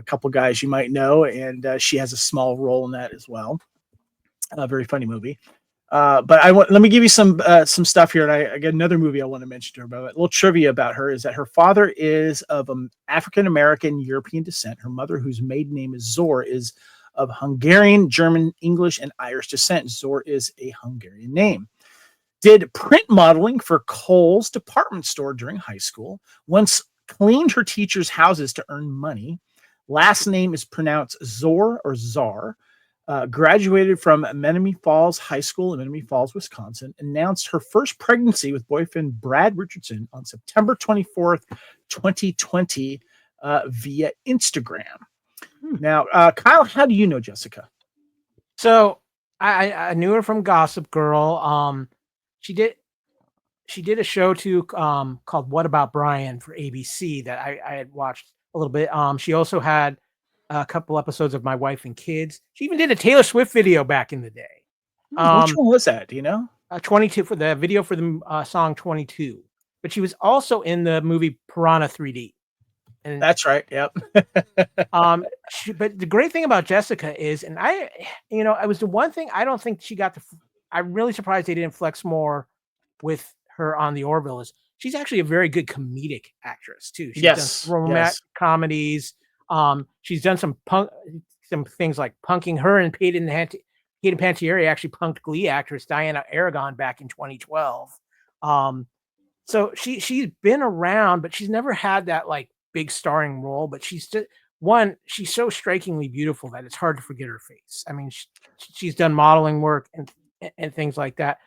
S1: couple guys you might know, and she has a small role in that as well. A very funny movie. But let me give you some stuff here, and I got another movie I want to mention to her about. A little trivia about her is that her father is of African American European descent. Her mother, whose maiden name is Szohr, is of Hungarian, German, English, and Irish descent. Szohr is a Hungarian name. Did print modeling for Kohl's department store during high school. Once cleaned her teachers' houses to earn money. Last name is pronounced Szohr or Czar. Graduated from Menominee Falls High School in Menominee Falls, Wisconsin. Announced her first pregnancy with boyfriend Brad Richardson on September 24th, 2020 via Instagram. Now, Kyle, how do you know Jessica?
S3: So I knew her from Gossip Girl. She did a show too called What About Brian for ABC that I had watched a little bit. She also had a couple episodes of My Wife and Kids. She even did a Taylor Swift video back in the day.
S1: Which one was that? Do you know?
S3: 22 for the video for the song 22. But she was also in the movie Piranha 3D. And
S1: that's right. Yep.
S3: But the great thing about Jessica is, and it was the one thing I don't think she got I'm really surprised they didn't flex more with her on the Orville. Is she's actually a very good comedic actress too. She's done some romantic comedies. She's done some things like punking. Her and Hayden Panettiere actually punked Glee actress Diana Aragon back in 2012. So she's been around, but she's never had that like big starring role. But she's so strikingly beautiful that it's hard to forget her face. I mean, she's done modeling work and things like that.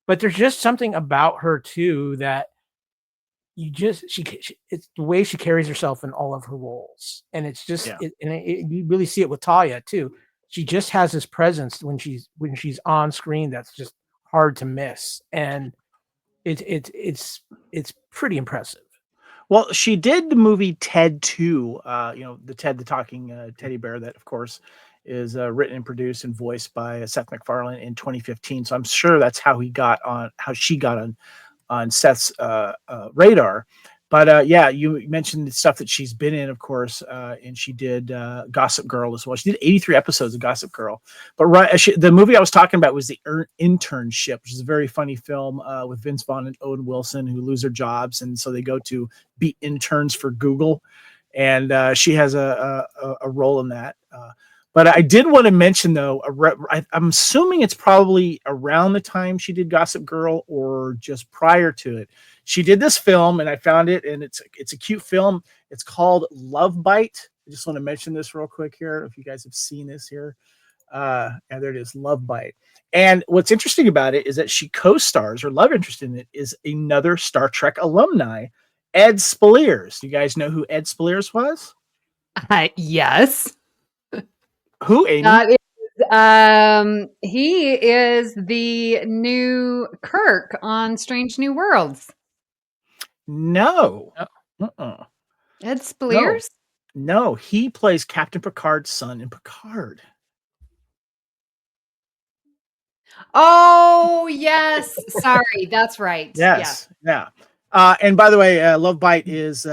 S3: But there's just something about her too that it's the way she carries herself in all of her roles, and it's just you really see it with Talla too. She just has this presence when she's on screen that's just hard to miss, and it's pretty impressive.
S1: Well, she did the movie Ted 2, the Ted the Talking Teddy Bear that, of course, is written and produced and voiced by Seth MacFarlane in 2015. So I'm sure that's how she got on Seth's radar. But you mentioned the stuff that she's been in, of course, and she did Gossip Girl as well. She did 83 episodes of Gossip Girl. But the movie I was talking about was The Internship, which is a very funny film with Vince Vaughn and Owen Wilson, who lose their jobs, and so they go to be interns for Google, and she has a role in that. But I did want to mention, though, I'm assuming it's probably around the time she did Gossip Girl or just prior to it. She did this film, and I found it, and it's a cute film. It's called Love Bite. I just want to mention this real quick here, if you guys have seen this here. And there it is, Love Bite. And what's interesting about it is that she co-stars, or love interest in it, is another Star Trek alumni, Ed Speleers. Do you guys know who Ed Speleers was?
S2: Yes.
S1: Who, Amy?
S2: He is the new Kirk on Strange New Worlds.
S1: No.
S2: Ed Speleers?
S1: No, he plays Captain Picard's son in Picard.
S2: Oh, yes. Sorry, that's right.
S1: Yes. Yeah. And by the way, Love Bite is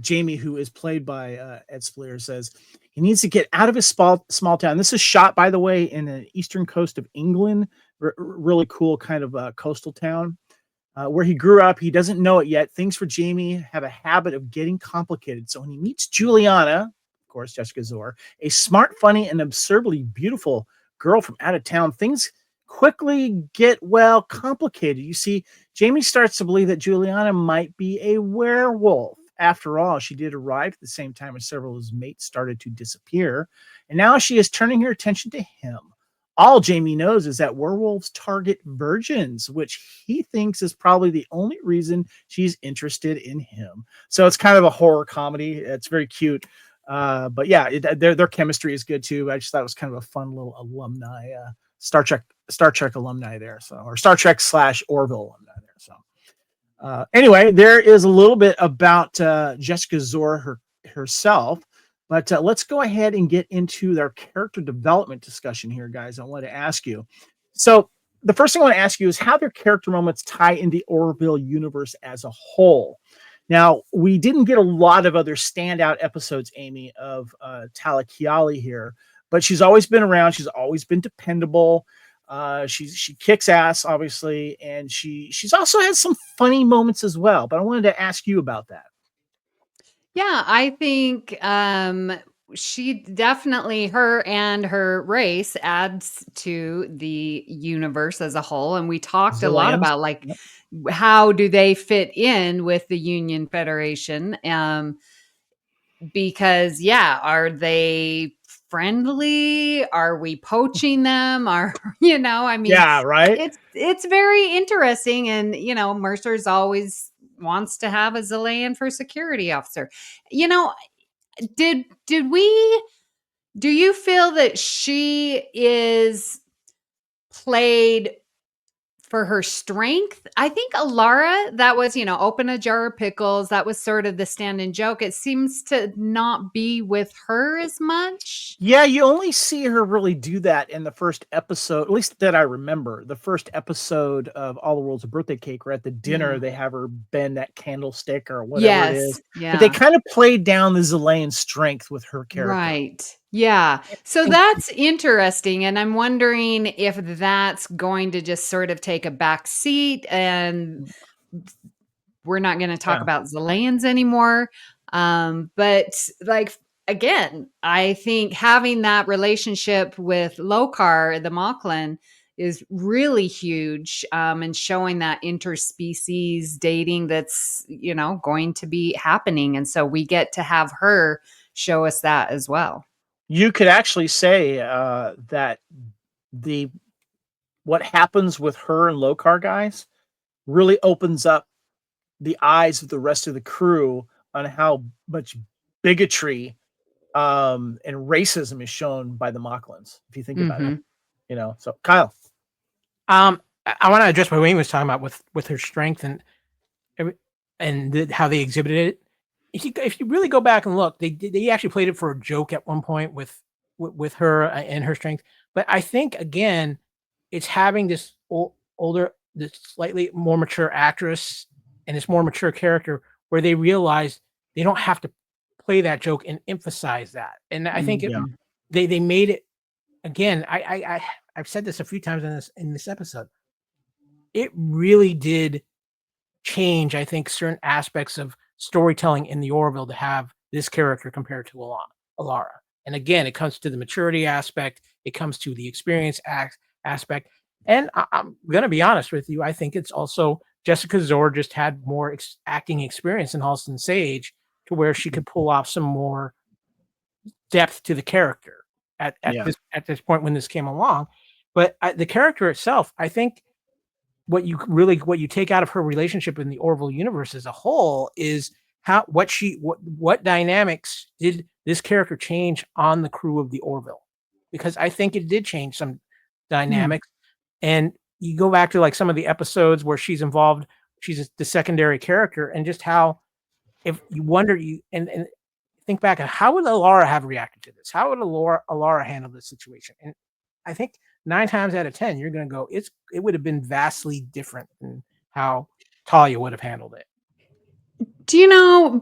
S1: Jamie, who is played by Ed Speleers, says he needs to get out of his small town. This is shot, by the way, in the eastern coast of England. Really cool kind of coastal town where he grew up. He doesn't know it yet. Things for Jamie have a habit of getting complicated. So when he meets Juliana, of course, Jessica Szohr, a smart, funny, and absurdly beautiful girl from out of town, things quickly get complicated. You see, Jamie starts to believe that Juliana might be a werewolf. After all, she did arrive at the same time as several of his mates started to disappear, and now she is turning her attention to him. All Jamie knows is that werewolves target virgins, which he thinks is probably the only reason she's interested in him. So it's kind of a horror comedy. It's very cute. But yeah, their chemistry is good too. I just thought it was kind of a fun little alumni, Star Trek alumni there. So, or Star Trek / Orville alumni there. So, Anyway, there is a little bit about Jessica Szohr herself, but let's go ahead and get into their character development discussion here, guys. I want to ask you. So the first thing I want to ask you is how their character moments tie in the Orville universe as a whole. Now, we didn't get a lot of other standout episodes, Amy, of Talla Keyali here, but she's always been around. She's always been dependable. She kicks ass, obviously, and she's also had some funny moments as well. But I wanted to ask you about that.
S2: Yeah, I think she definitely, her and her race adds to the universe as a whole. And we talked a lot
S1: Zillions.
S2: about like
S1: Yep.
S2: how do they fit in with the Union Federation? Because yeah, are they friendly? Are we poaching them? Are I mean,
S1: Yeah, right.
S2: it's very interesting, and Mercer's always wants to have a Zilean for security officer. You know, did we do you feel that she is played for her strength? I think Alara, that was, open a jar of pickles. That was sort of the stand-in joke. It seems to not be with her as much.
S1: Yeah, you only see her really do that in the first episode, at least that I remember. The first episode of All the World's a Birthday Cake, where at the dinner
S2: Yeah.
S1: they have her bend that candlestick or whatever it
S2: Yes.
S1: is.
S2: Yeah.
S1: But they kind of played down the Zilean strength with her character.
S2: Right. Yeah. So
S1: And-
S2: that's interesting. And I'm wondering if that's going to just sort of take a back seat and we're not going to talk
S1: Yeah.
S2: about Zileans anymore. But like, again, I think having that relationship with Lokar, the Moclan, is really huge, and showing that interspecies dating that's, going to be happening. And so we get to have her show us that as well.
S1: You could actually say that what happens with her and Lokar, guys, really opens up the eyes of the rest of the crew on how much bigotry and racism is shown by the Moclans, if you think about it. So Kyle.
S3: I want to address what Wayne was talking about with her strength and how they exhibited it. If you really go back and look, they actually played it for a joke at one point with her and her strength. But I think again, it's having this older, this slightly more mature actress and this more mature character where they realize they don't have to play that joke and emphasize that. And I think they made it again. I've said this a few times in this episode. It really did change, I think, certain aspects of storytelling in the Orville to have this character compared to Alara. And again, it comes to the maturity aspect. It comes to the experience aspect. And I'm going to be honest with you. I think it's also Jessica Szohr just had more acting experience in Halston Sage to where she could pull off some more depth to the character at this point when this came along. But the character itself, I think what you take out of her relationship in the Orville universe as a whole is what dynamics did this character change on the crew of the Orville? Because I think it did change some dynamics. And you go back to like some of the episodes where she's involved, she's the secondary character, and just how, if you wonder, and think back on how would Alara have reacted to this? How would Alara handle this situation? And I think 9 times out of 10, you're going to go, it would have been vastly different than how Talia would have handled it.
S2: Do you know,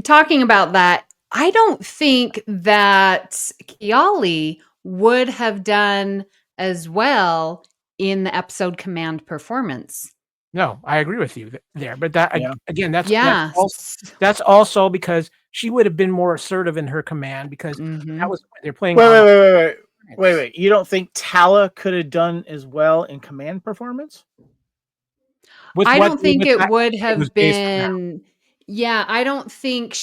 S2: talking about that, I don't think that Keyali would have done as well in the episode Command Performance.
S3: No, I agree with you there. But that again, that's also because she would have been more assertive in her command because that was they're playing.
S1: Wait. You don't think Talla could have done as well in Command Performance?
S2: I don't think it would have been. Yeah, I don't think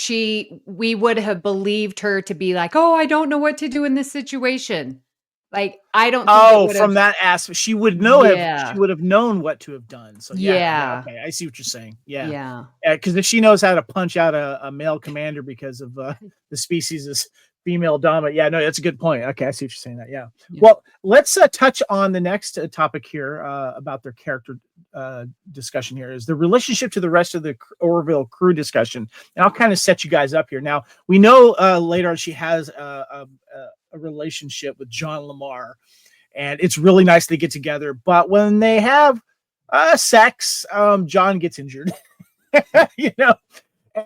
S2: we would have believed her to be like, oh, I don't know what to do in this situation. Like, I don't think
S1: from that aspect, she would know she would have known what to have done. So okay, I see what you're saying. Yeah, because if she knows how to punch out a male commander because of the species' female dominant. Yeah, no, that's a good point. Okay, I see what you're saying. That, yeah.
S2: Yeah.
S1: Well, let's touch on the next topic here about their character discussion. Here is the relationship to the rest of the Orville crew discussion, and I'll kind of set you guys up here. Now we know later on she has a relationship with John Lamar, and it's really nice they get together. But when they have sex, John gets injured. You know.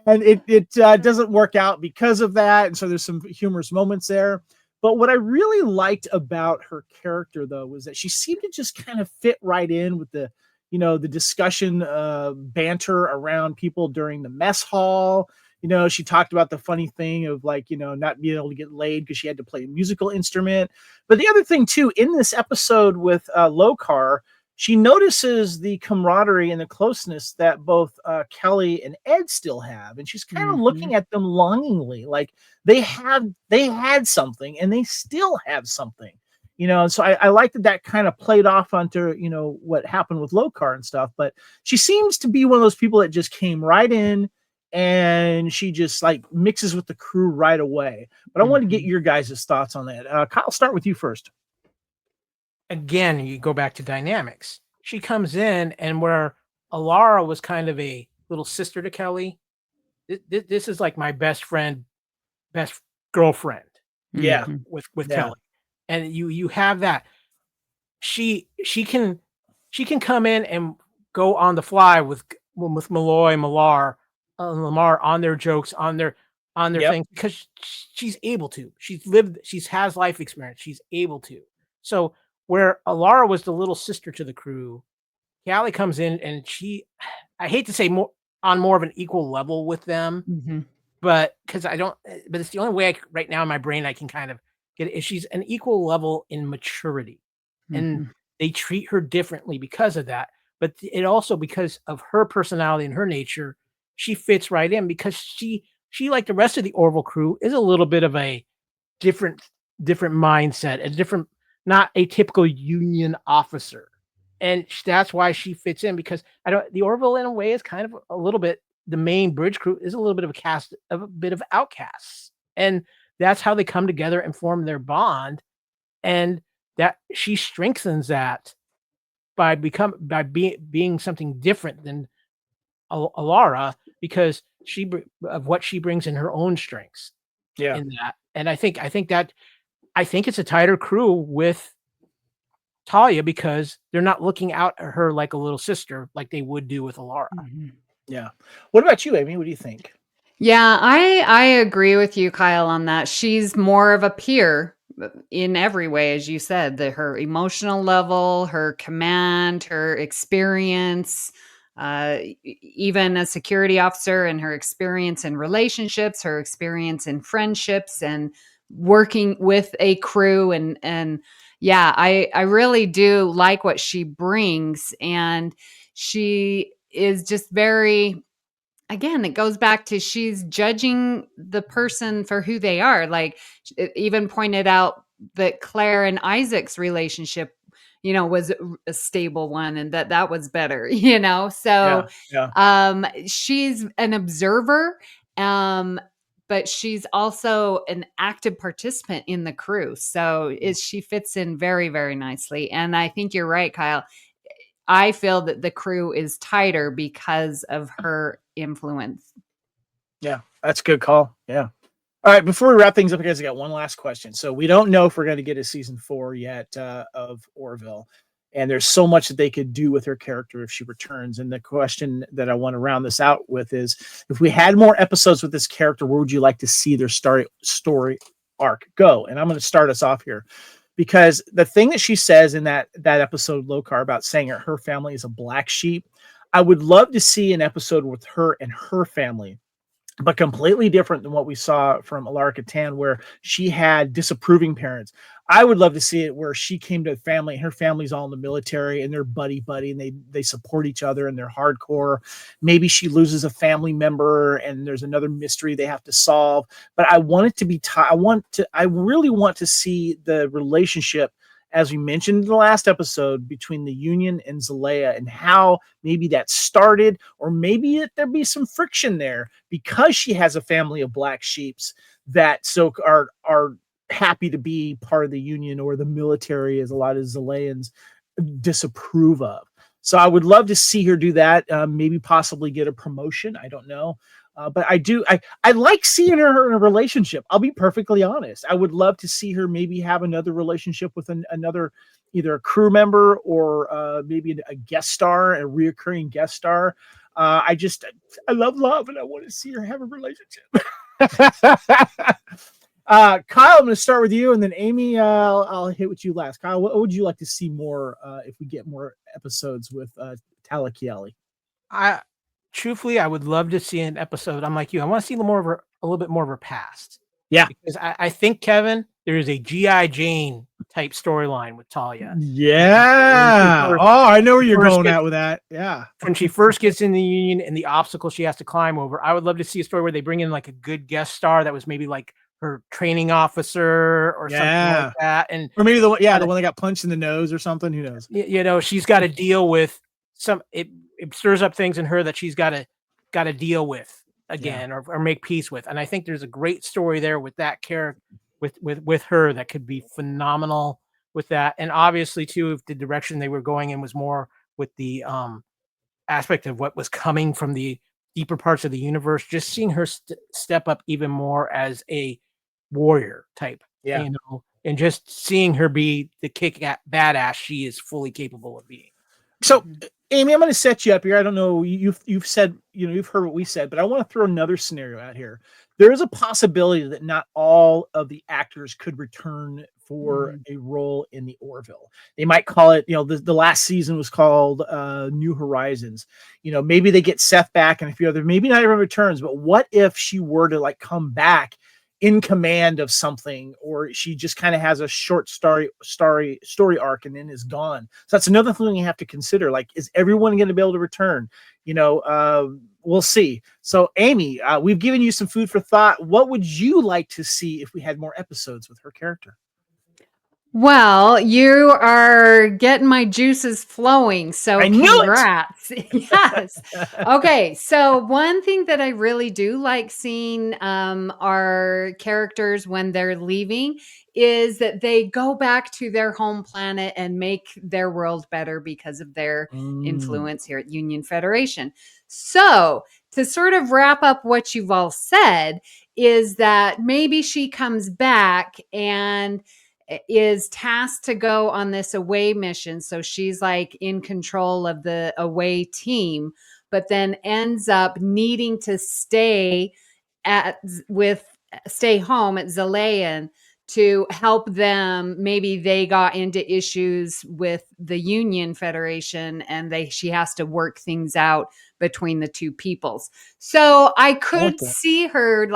S1: And it doesn't work out because of that. And so there's some humorous moments there. But what I really liked about her character, though, was that she seemed to just kind of fit right in with the, the discussion, banter around people during the mess hall. She talked about the funny thing of not being able to get laid because she had to play a musical instrument. But the other thing, too, in this episode with Lokar, she notices the camaraderie and the closeness that both Kelly and Ed still have, and she's kind of looking at them longingly, like they had something, and they still have something, And so I like that kind of played off onto what happened with Lokar and stuff. But she seems to be one of those people that just came right in, and she just mixes with the crew right away. But I want to get your guys' thoughts on that. Kyle, start with you first.
S3: Again, you go back to dynamics. She comes in, and where Alara was kind of a little sister to Kelly, this is like my best friend, best girlfriend.
S1: Yeah,
S3: with Kelly, and you have that. She can come in and go on the fly with Malloy, Lamar on their jokes, on their thing, because she's able to. She has life experience. She's able to. So where Alara was the little sister to the crew, Keyali comes in, and I hate to say more of an equal level with them, but because but it's the only way right now in my brain I can kind of get it, is she's an equal level in maturity, and they treat her differently because of that. But it also, because of her personality and her nature, she fits right in, because she like the rest of the Orville crew is a little bit of a different mindset, a different, not a typical union officer. And that's why she fits in, because the Orville in a way is kind of a little bit, the main bridge crew is a little bit of a bit of outcasts. And that's how they come together and form their bond. And that she strengthens that by being something different than Alara, because of what she brings in her own strengths.
S1: Yeah.
S3: In that. And I think it's a tighter crew with Talia, because they're not looking out at her like a little sister like they would do with Alara.
S1: Yeah. What about you, Amy? What do you think?
S2: Yeah, I agree with you, Kyle, on that. She's more of a peer in every way, as you said, her emotional level, her command, her experience, even a security officer, and her experience in relationships, her experience in friendships, and working with a crew. And yeah, I really do like what she brings. And she is just very, again, it goes back to, she's judging the person for who they are. Like, it even pointed out that Claire and Isaac's relationship, was a stable one, and that was better, So, she's an observer, but she's also an active participant in the crew. So she fits in very, very nicely. And I think you're right, Kyle. I feel that the crew is tighter because of her influence.
S1: Yeah, that's a good call. Yeah. All right, before we wrap things up, guys, I got one last question. So we don't know if we're going to get a season 4 yet of Orville, and there's so much that they could do with her character if she returns. And the question that I want to round this out with is, if we had more episodes with this character, where would you like to see their story arc go? And I'm going to start us off here, because the thing that she says in that episode, Lokar, about saying her family is a black sheep, I would love to see an episode with her and her family, but completely different than what we saw from Alara Katan, where she had disapproving parents. I would love to see it where she came to a family, and her family's all in the military, and they're buddy, and they support each other, and they're hardcore. Maybe she loses a family member, and there's another mystery they have to solve. But I want it to be I really want to see the relationship as we mentioned in the last episode, between the Union and Zalea, and how maybe that started, or maybe there be some friction there because she has a family of black sheeps that are happy to be part of the Union or the military, as a lot of Zaleans disapprove of. So I would love to see her do that. Maybe possibly get a promotion. I don't know. But I like seeing her in a relationship. I'll be perfectly honest. I would love to see her maybe have another relationship with another, either a crew member or maybe a guest star, a reoccurring guest star. I love love, and I want to see her have a relationship. Kyle, I'm going to start with you, and then Amy, I'll hit with you last. Kyle, what would you like to see more if we get more episodes with Talla Keyali?
S3: Truthfully, I would love to see an episode. I'm like you. I want to see a little bit more of her past.
S1: Yeah,
S3: because I think, Kevin, there is a G.I. Jane type storyline with Talia.
S1: Yeah. I know where you're going at with that. Yeah.
S3: When she first gets in the Union and the obstacle she has to climb over, I would love to see a story where they bring in like a good guest star that was maybe like her training officer or something like that,
S1: or maybe the one that got punched in the nose or something. Who knows?
S3: She's got to deal with it stirs up things in her that she's got to deal with again, or make peace with. And I think there's a great story there with that character, with her, that could be phenomenal with that. And obviously too, if the direction they were going in was more with the aspect of what was coming from the deeper parts of the universe, just seeing her step up even more as a warrior type, and just seeing her be the badass she is fully capable of being.
S1: So, Amy, I'm going to set you up here. I don't know. You've said, you've heard what we said, but I want to throw another scenario out here. There is a possibility that not all of the actors could return for a role in the Orville. They might call it, the last season was called New Horizons. Maybe they get Seth back and a few other, maybe not everyone returns, but what if she were to come back in command of something, or she just kind of has a short story arc and then is gone. So that's another thing you have to consider. Is everyone going to be able to return? We'll see. So Amy, we've given you some food for thought. What would you like to see if we had more episodes with her character?
S2: Well, you are getting my juices flowing. So congrats. Yes. Okay. So one thing that I really do like seeing our characters when they're leaving is that they go back to their home planet and make their world better because of their influence here at Union Federation. So to sort of wrap up what you've all said is that maybe she comes back and is tasked to go on this away mission. So she's in control of the away team, but then ends up needing to stay home at Zalayan to help them. Maybe they got into issues with the Union Federation and she has to work things out between the two peoples. So I could see her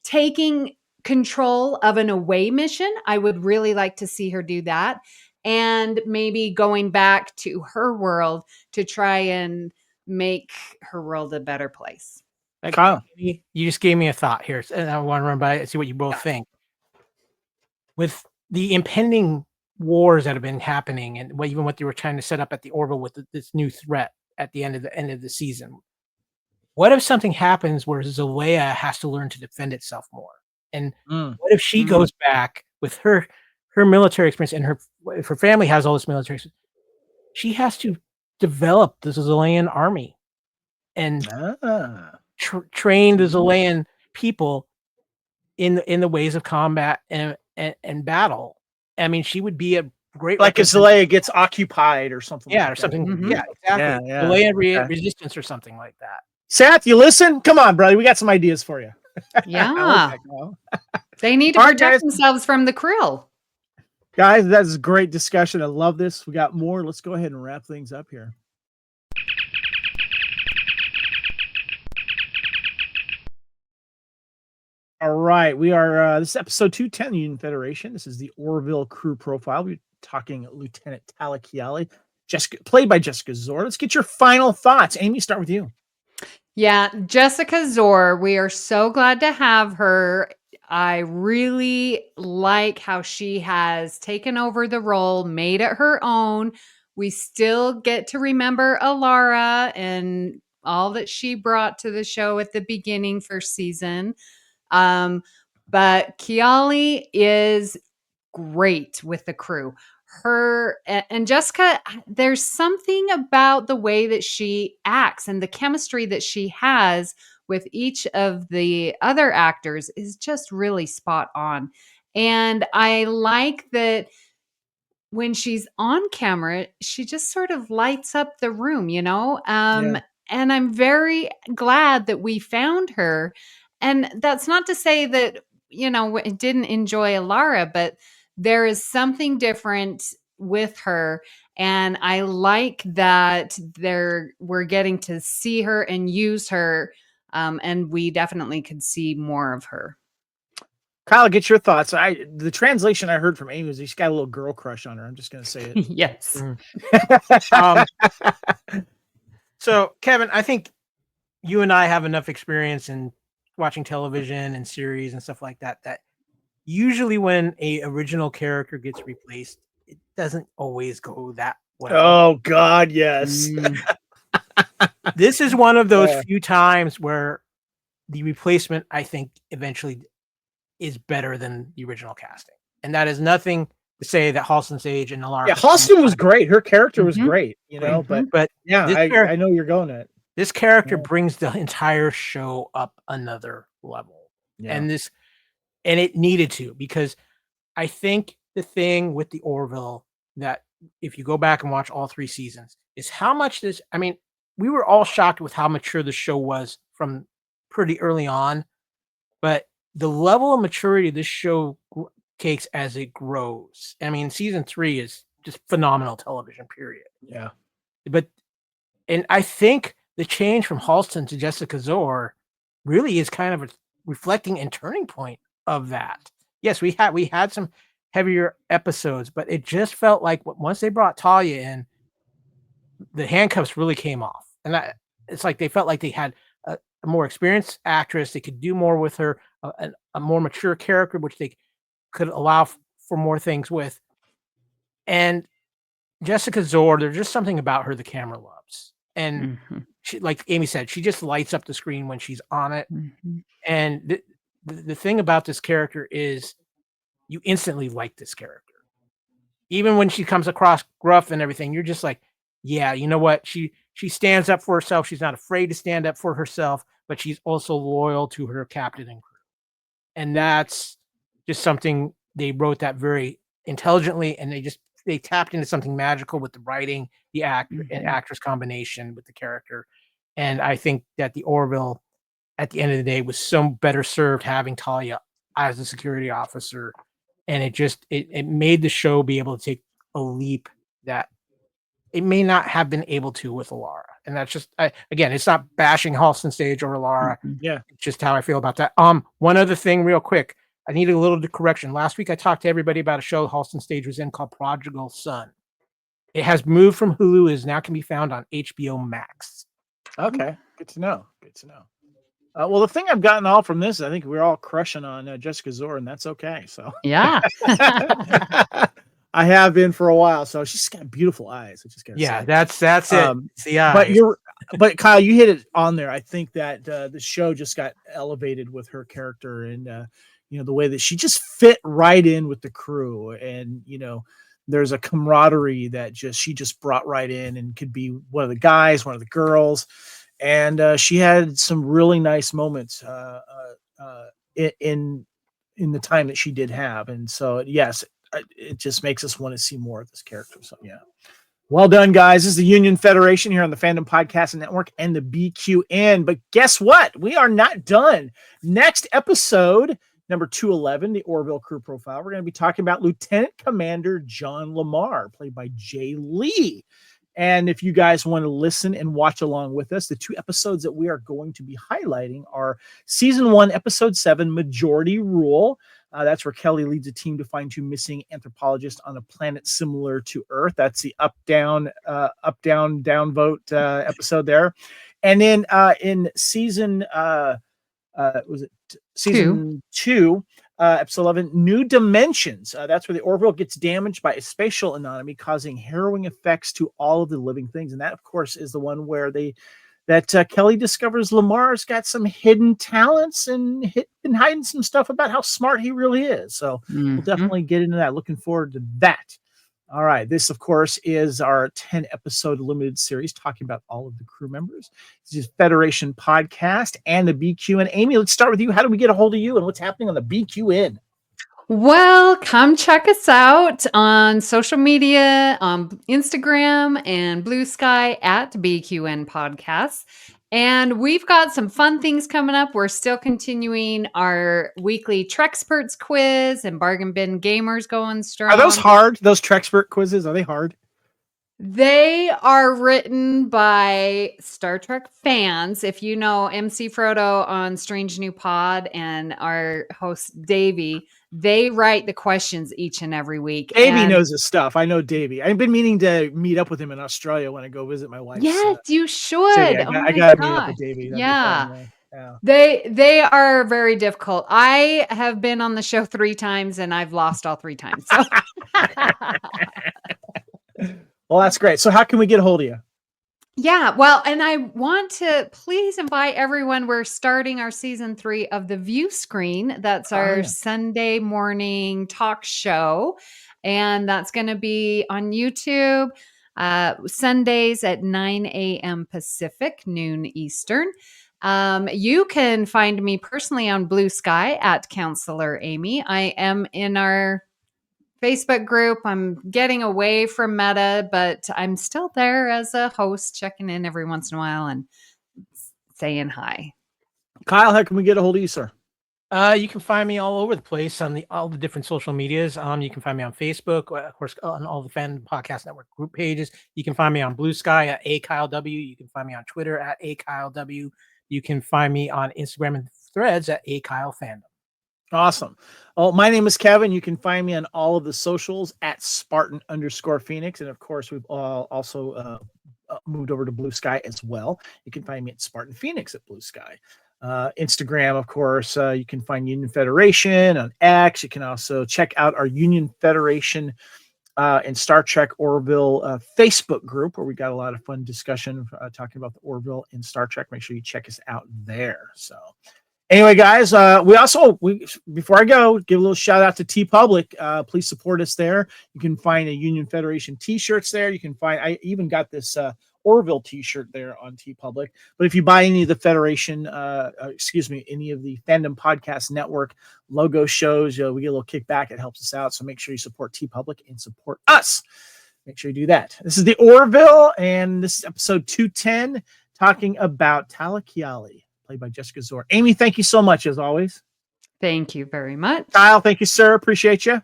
S2: taking control of an away mission. I would really like to see her do that, and maybe going back to her world to try and make her world a better place.
S1: Kyle,
S3: you just gave me a thought here, and I want to run by it and see what you both think. With the impending wars that have been happening, and even what they were trying to set up at the Orville with this new threat at the end of the season, what if something happens where Zalea has to learn to defend itself more? And what if she goes back with her military experience, and if her family has all this military experience, she has to develop the Zalayan army and train the Zalayan people in the ways of combat and battle. I mean, she would be a great,
S1: if Zalea gets occupied or something.
S3: Yeah, or something. Mm-hmm. Yeah, exactly.
S1: Yeah.
S3: Zalayan resistance or something like that.
S1: Seth, you listen? Come on, brother. We got some ideas for you.
S2: Yeah. They need to protect themselves from the krill.
S1: Guys, that's a great discussion. I love this. We got more. Let's go ahead and wrap things up here. All right. We are, this is episode 210, Union Federation. This is the Orville crew profile. We're talking Lieutenant Talla Keyali, played by Jessica Szohr. Let's get your final thoughts. Amy, start with you.
S2: Yeah, Jessica Szohr, we are so glad to have her. I really like how she has taken over the role, made it her own. We still get to remember Alara and all that she brought to the show at the beginning first season. But Keyali is great with the crew. Her and Jessica, there's something about the way that she acts and the chemistry that she has with each of the other actors is just really spot on. And I like that when she's on camera, she just sort of lights up the room, you know?
S1: Yeah.
S2: And I'm very glad that we found her. And that's not to say that, didn't enjoy Alara, but there is something different with her. And I like that we're getting to see her and use her. And we definitely could see more of her.
S1: Kyle, get your thoughts. The translation I heard from Amy was she's got a little girl crush on her. I'm just going to say it.
S2: Yes.
S3: So, Kevin, I think you and I have enough experience in watching television and series and stuff like that, that usually when a original character gets replaced, it doesn't always go that well.
S1: Oh, God, yes.
S3: This is one of those few times where the replacement, I think, eventually is better than the original casting. And that is nothing to say that Halston Sage and Alara.
S1: Yeah, Halston was great. Her character was great, but yeah, I know you're going at.
S3: This character brings the entire show up another level.
S1: Yeah.
S3: And it needed to, because I think the thing with the Orville that if you go back and watch all 3 seasons is how much we were all shocked with how mature the show was from pretty early on, but the level of maturity this show takes as it grows. I mean, season 3 is just phenomenal television, period.
S1: Yeah.
S3: And I think the change from Halston to Jessica Szohr really is kind of a reflecting and turning point of that. Yes, we had some heavier episodes, but it just felt like once they brought Talla in, the handcuffs really came off. And it's like they felt like they had a more experienced actress. They could do more with her, a more mature character, which they could allow for more things with. And Jessica Szohr, there's just something about her the camera loves. And she, like Amy said, she just lights up the screen when she's on it. And the thing about this character is you instantly like this character. Even when she comes across gruff and everything, you're just like, yeah, you know what? She stands up for herself. She's not afraid to stand up for herself, but she's also loyal to her captain and crew. And that's just something they wrote that very intelligently, and they tapped into something magical with the writing, the actor and actress combination with the character. And I think that the Orville, at the end of the day, was so better served having Talla as a security officer. And it made the show be able to take a leap that it may not have been able to with Alara. And that's just, again, it's not bashing Halston Sage or Alara.
S1: Yeah.
S3: It's just how I feel about that. One other thing real quick. I needed a little correction. Last week, I talked to everybody about a show Halston Stage was in called Prodigal Son. It has moved from Hulu, is now can be found on HBO Max.
S1: Okay. Good to know. Well, the thing I've gotten all from this, I think we're all crushing on Jessica Szohr, and that's okay. So
S2: yeah,
S1: I have been for a while. So she's got beautiful eyes.
S3: Yeah, that's it. It's the eyes.
S1: But Kyle, you hit it on there. I think that the show just got elevated with her character, and the way that she just fit right in with the crew, and there's a camaraderie that she just brought right in, and could be one of the guys, one of the girls. And she had some really nice moments in the time that she did have. And so, yes, it just makes us want to see more of this character. So, yeah. Well done, guys. This is the Union Federation here on the Fandom Podcast Network and the BQN. But guess what? We are not done. Next episode, number 211, the Orville crew profile, we're going to be talking about Lieutenant Commander John Lamar, played by Jay Lee. And if you guys want to listen and watch along with us, the 2 episodes that we are going to be highlighting are Season 1, Episode 7, Majority Rule. That's where Kelly leads a team to find 2 missing anthropologists on a planet similar to Earth. That's the up, down, vote episode there. And then in season, Season 2, episode 11, New Dimensions. That's where the Orville gets damaged by a spatial anomaly, causing harrowing effects to all of the living things. And that, of course, is the one where Kelly discovers Lamar's got some hidden talents and been hiding some stuff about how smart he really is. So we'll definitely get into that. Looking forward to that. All right. This, of course, is our 10-episode limited series talking about all of the crew members. This is Federation Podcast and the BQN. Amy, let's start with you. How do we get a hold of you and what's happening on the BQN?
S2: Well, come check us out on social media, on Instagram and Blue Sky at BQN Podcasts. And we've got some fun things coming up. We're still continuing our weekly Trexperts quiz and Bargain Bin Gamers going strong.
S1: Are those hard? Those Trexpert quizzes, are they hard?
S2: They are written by Star Trek fans. If you know MC Frodo on Strange New Pod and our host Davey, they write the questions each and every week.
S1: Davey knows his stuff. I know Davey. I've been meaning to meet up with him in Australia when I go visit my wife.
S2: Yes, you should.
S1: I gotta meet up with Davey.
S2: Yeah. They are very difficult. I have been on the show 3 times and I've lost all 3 times. So.
S1: Well, that's great. So how can we get a hold of you?
S2: Yeah, well, and I want to please invite everyone. We're starting our season 3 of the View Screen. That's our Sunday morning talk show. And that's going to be on YouTube Sundays at 9 a.m. Pacific, noon Eastern. You can find me personally on Blue Sky at Counselor Amy. I am in our Facebook group. I'm getting away from Meta, but I'm still there as a host, checking in every once in a while and saying hi.
S1: Kyle, how can we get a hold of you, sir?
S3: You can find me all over the place on all the different social medias. You can find me on Facebook, of course, on all the Fandom Podcast Network group pages. You can find me on Blue Sky at @KyleW. You can find me on Twitter at @KyleW. You can find me on Instagram and Threads at @KyleFandom.
S1: Awesome. Oh, my name is Kevin. You can find me on all of the socials at Spartan_Phoenix. And of course, we've also moved over to Blue Sky as well. You can find me at Spartan Phoenix at Blue Sky. Instagram, of course, you can find Union Federation on X. You can also check out our Union Federation and Star Trek Orville Facebook group, where we got a lot of fun discussion talking about the Orville and Star Trek. Make sure you check us out there. So anyway, guys, before I go, give a little shout out to TeePublic. Please support us there. You can find a Union Federation t-shirts there. You can find, I even got this Orville t-shirt there on TeePublic. But if you buy any of the Federation, any of the Fandom Podcast Network logo shows, we get a little kickback. It helps us out. So make sure you support TeePublic and support us. Make sure you do that. This is the Orville, and this is episode 210, talking about Talla Keyali, played by Jessica Szohr. Amy, thank you so much, as always.
S2: Thank you very much.
S1: Kyle, thank you, sir. Appreciate you.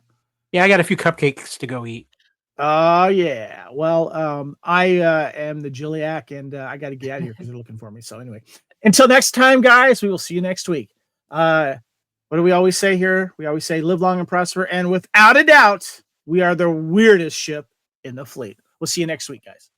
S3: Yeah, I got a few cupcakes to go eat.
S1: Oh, yeah. Well, I am the Jilliac, and I got to get out of here because they're looking for me. So anyway, until next time, guys, we will see you next week. What do we always say here? We always say live long and prosper. And without a doubt, we are the weirdest ship in the fleet. We'll see you next week, guys.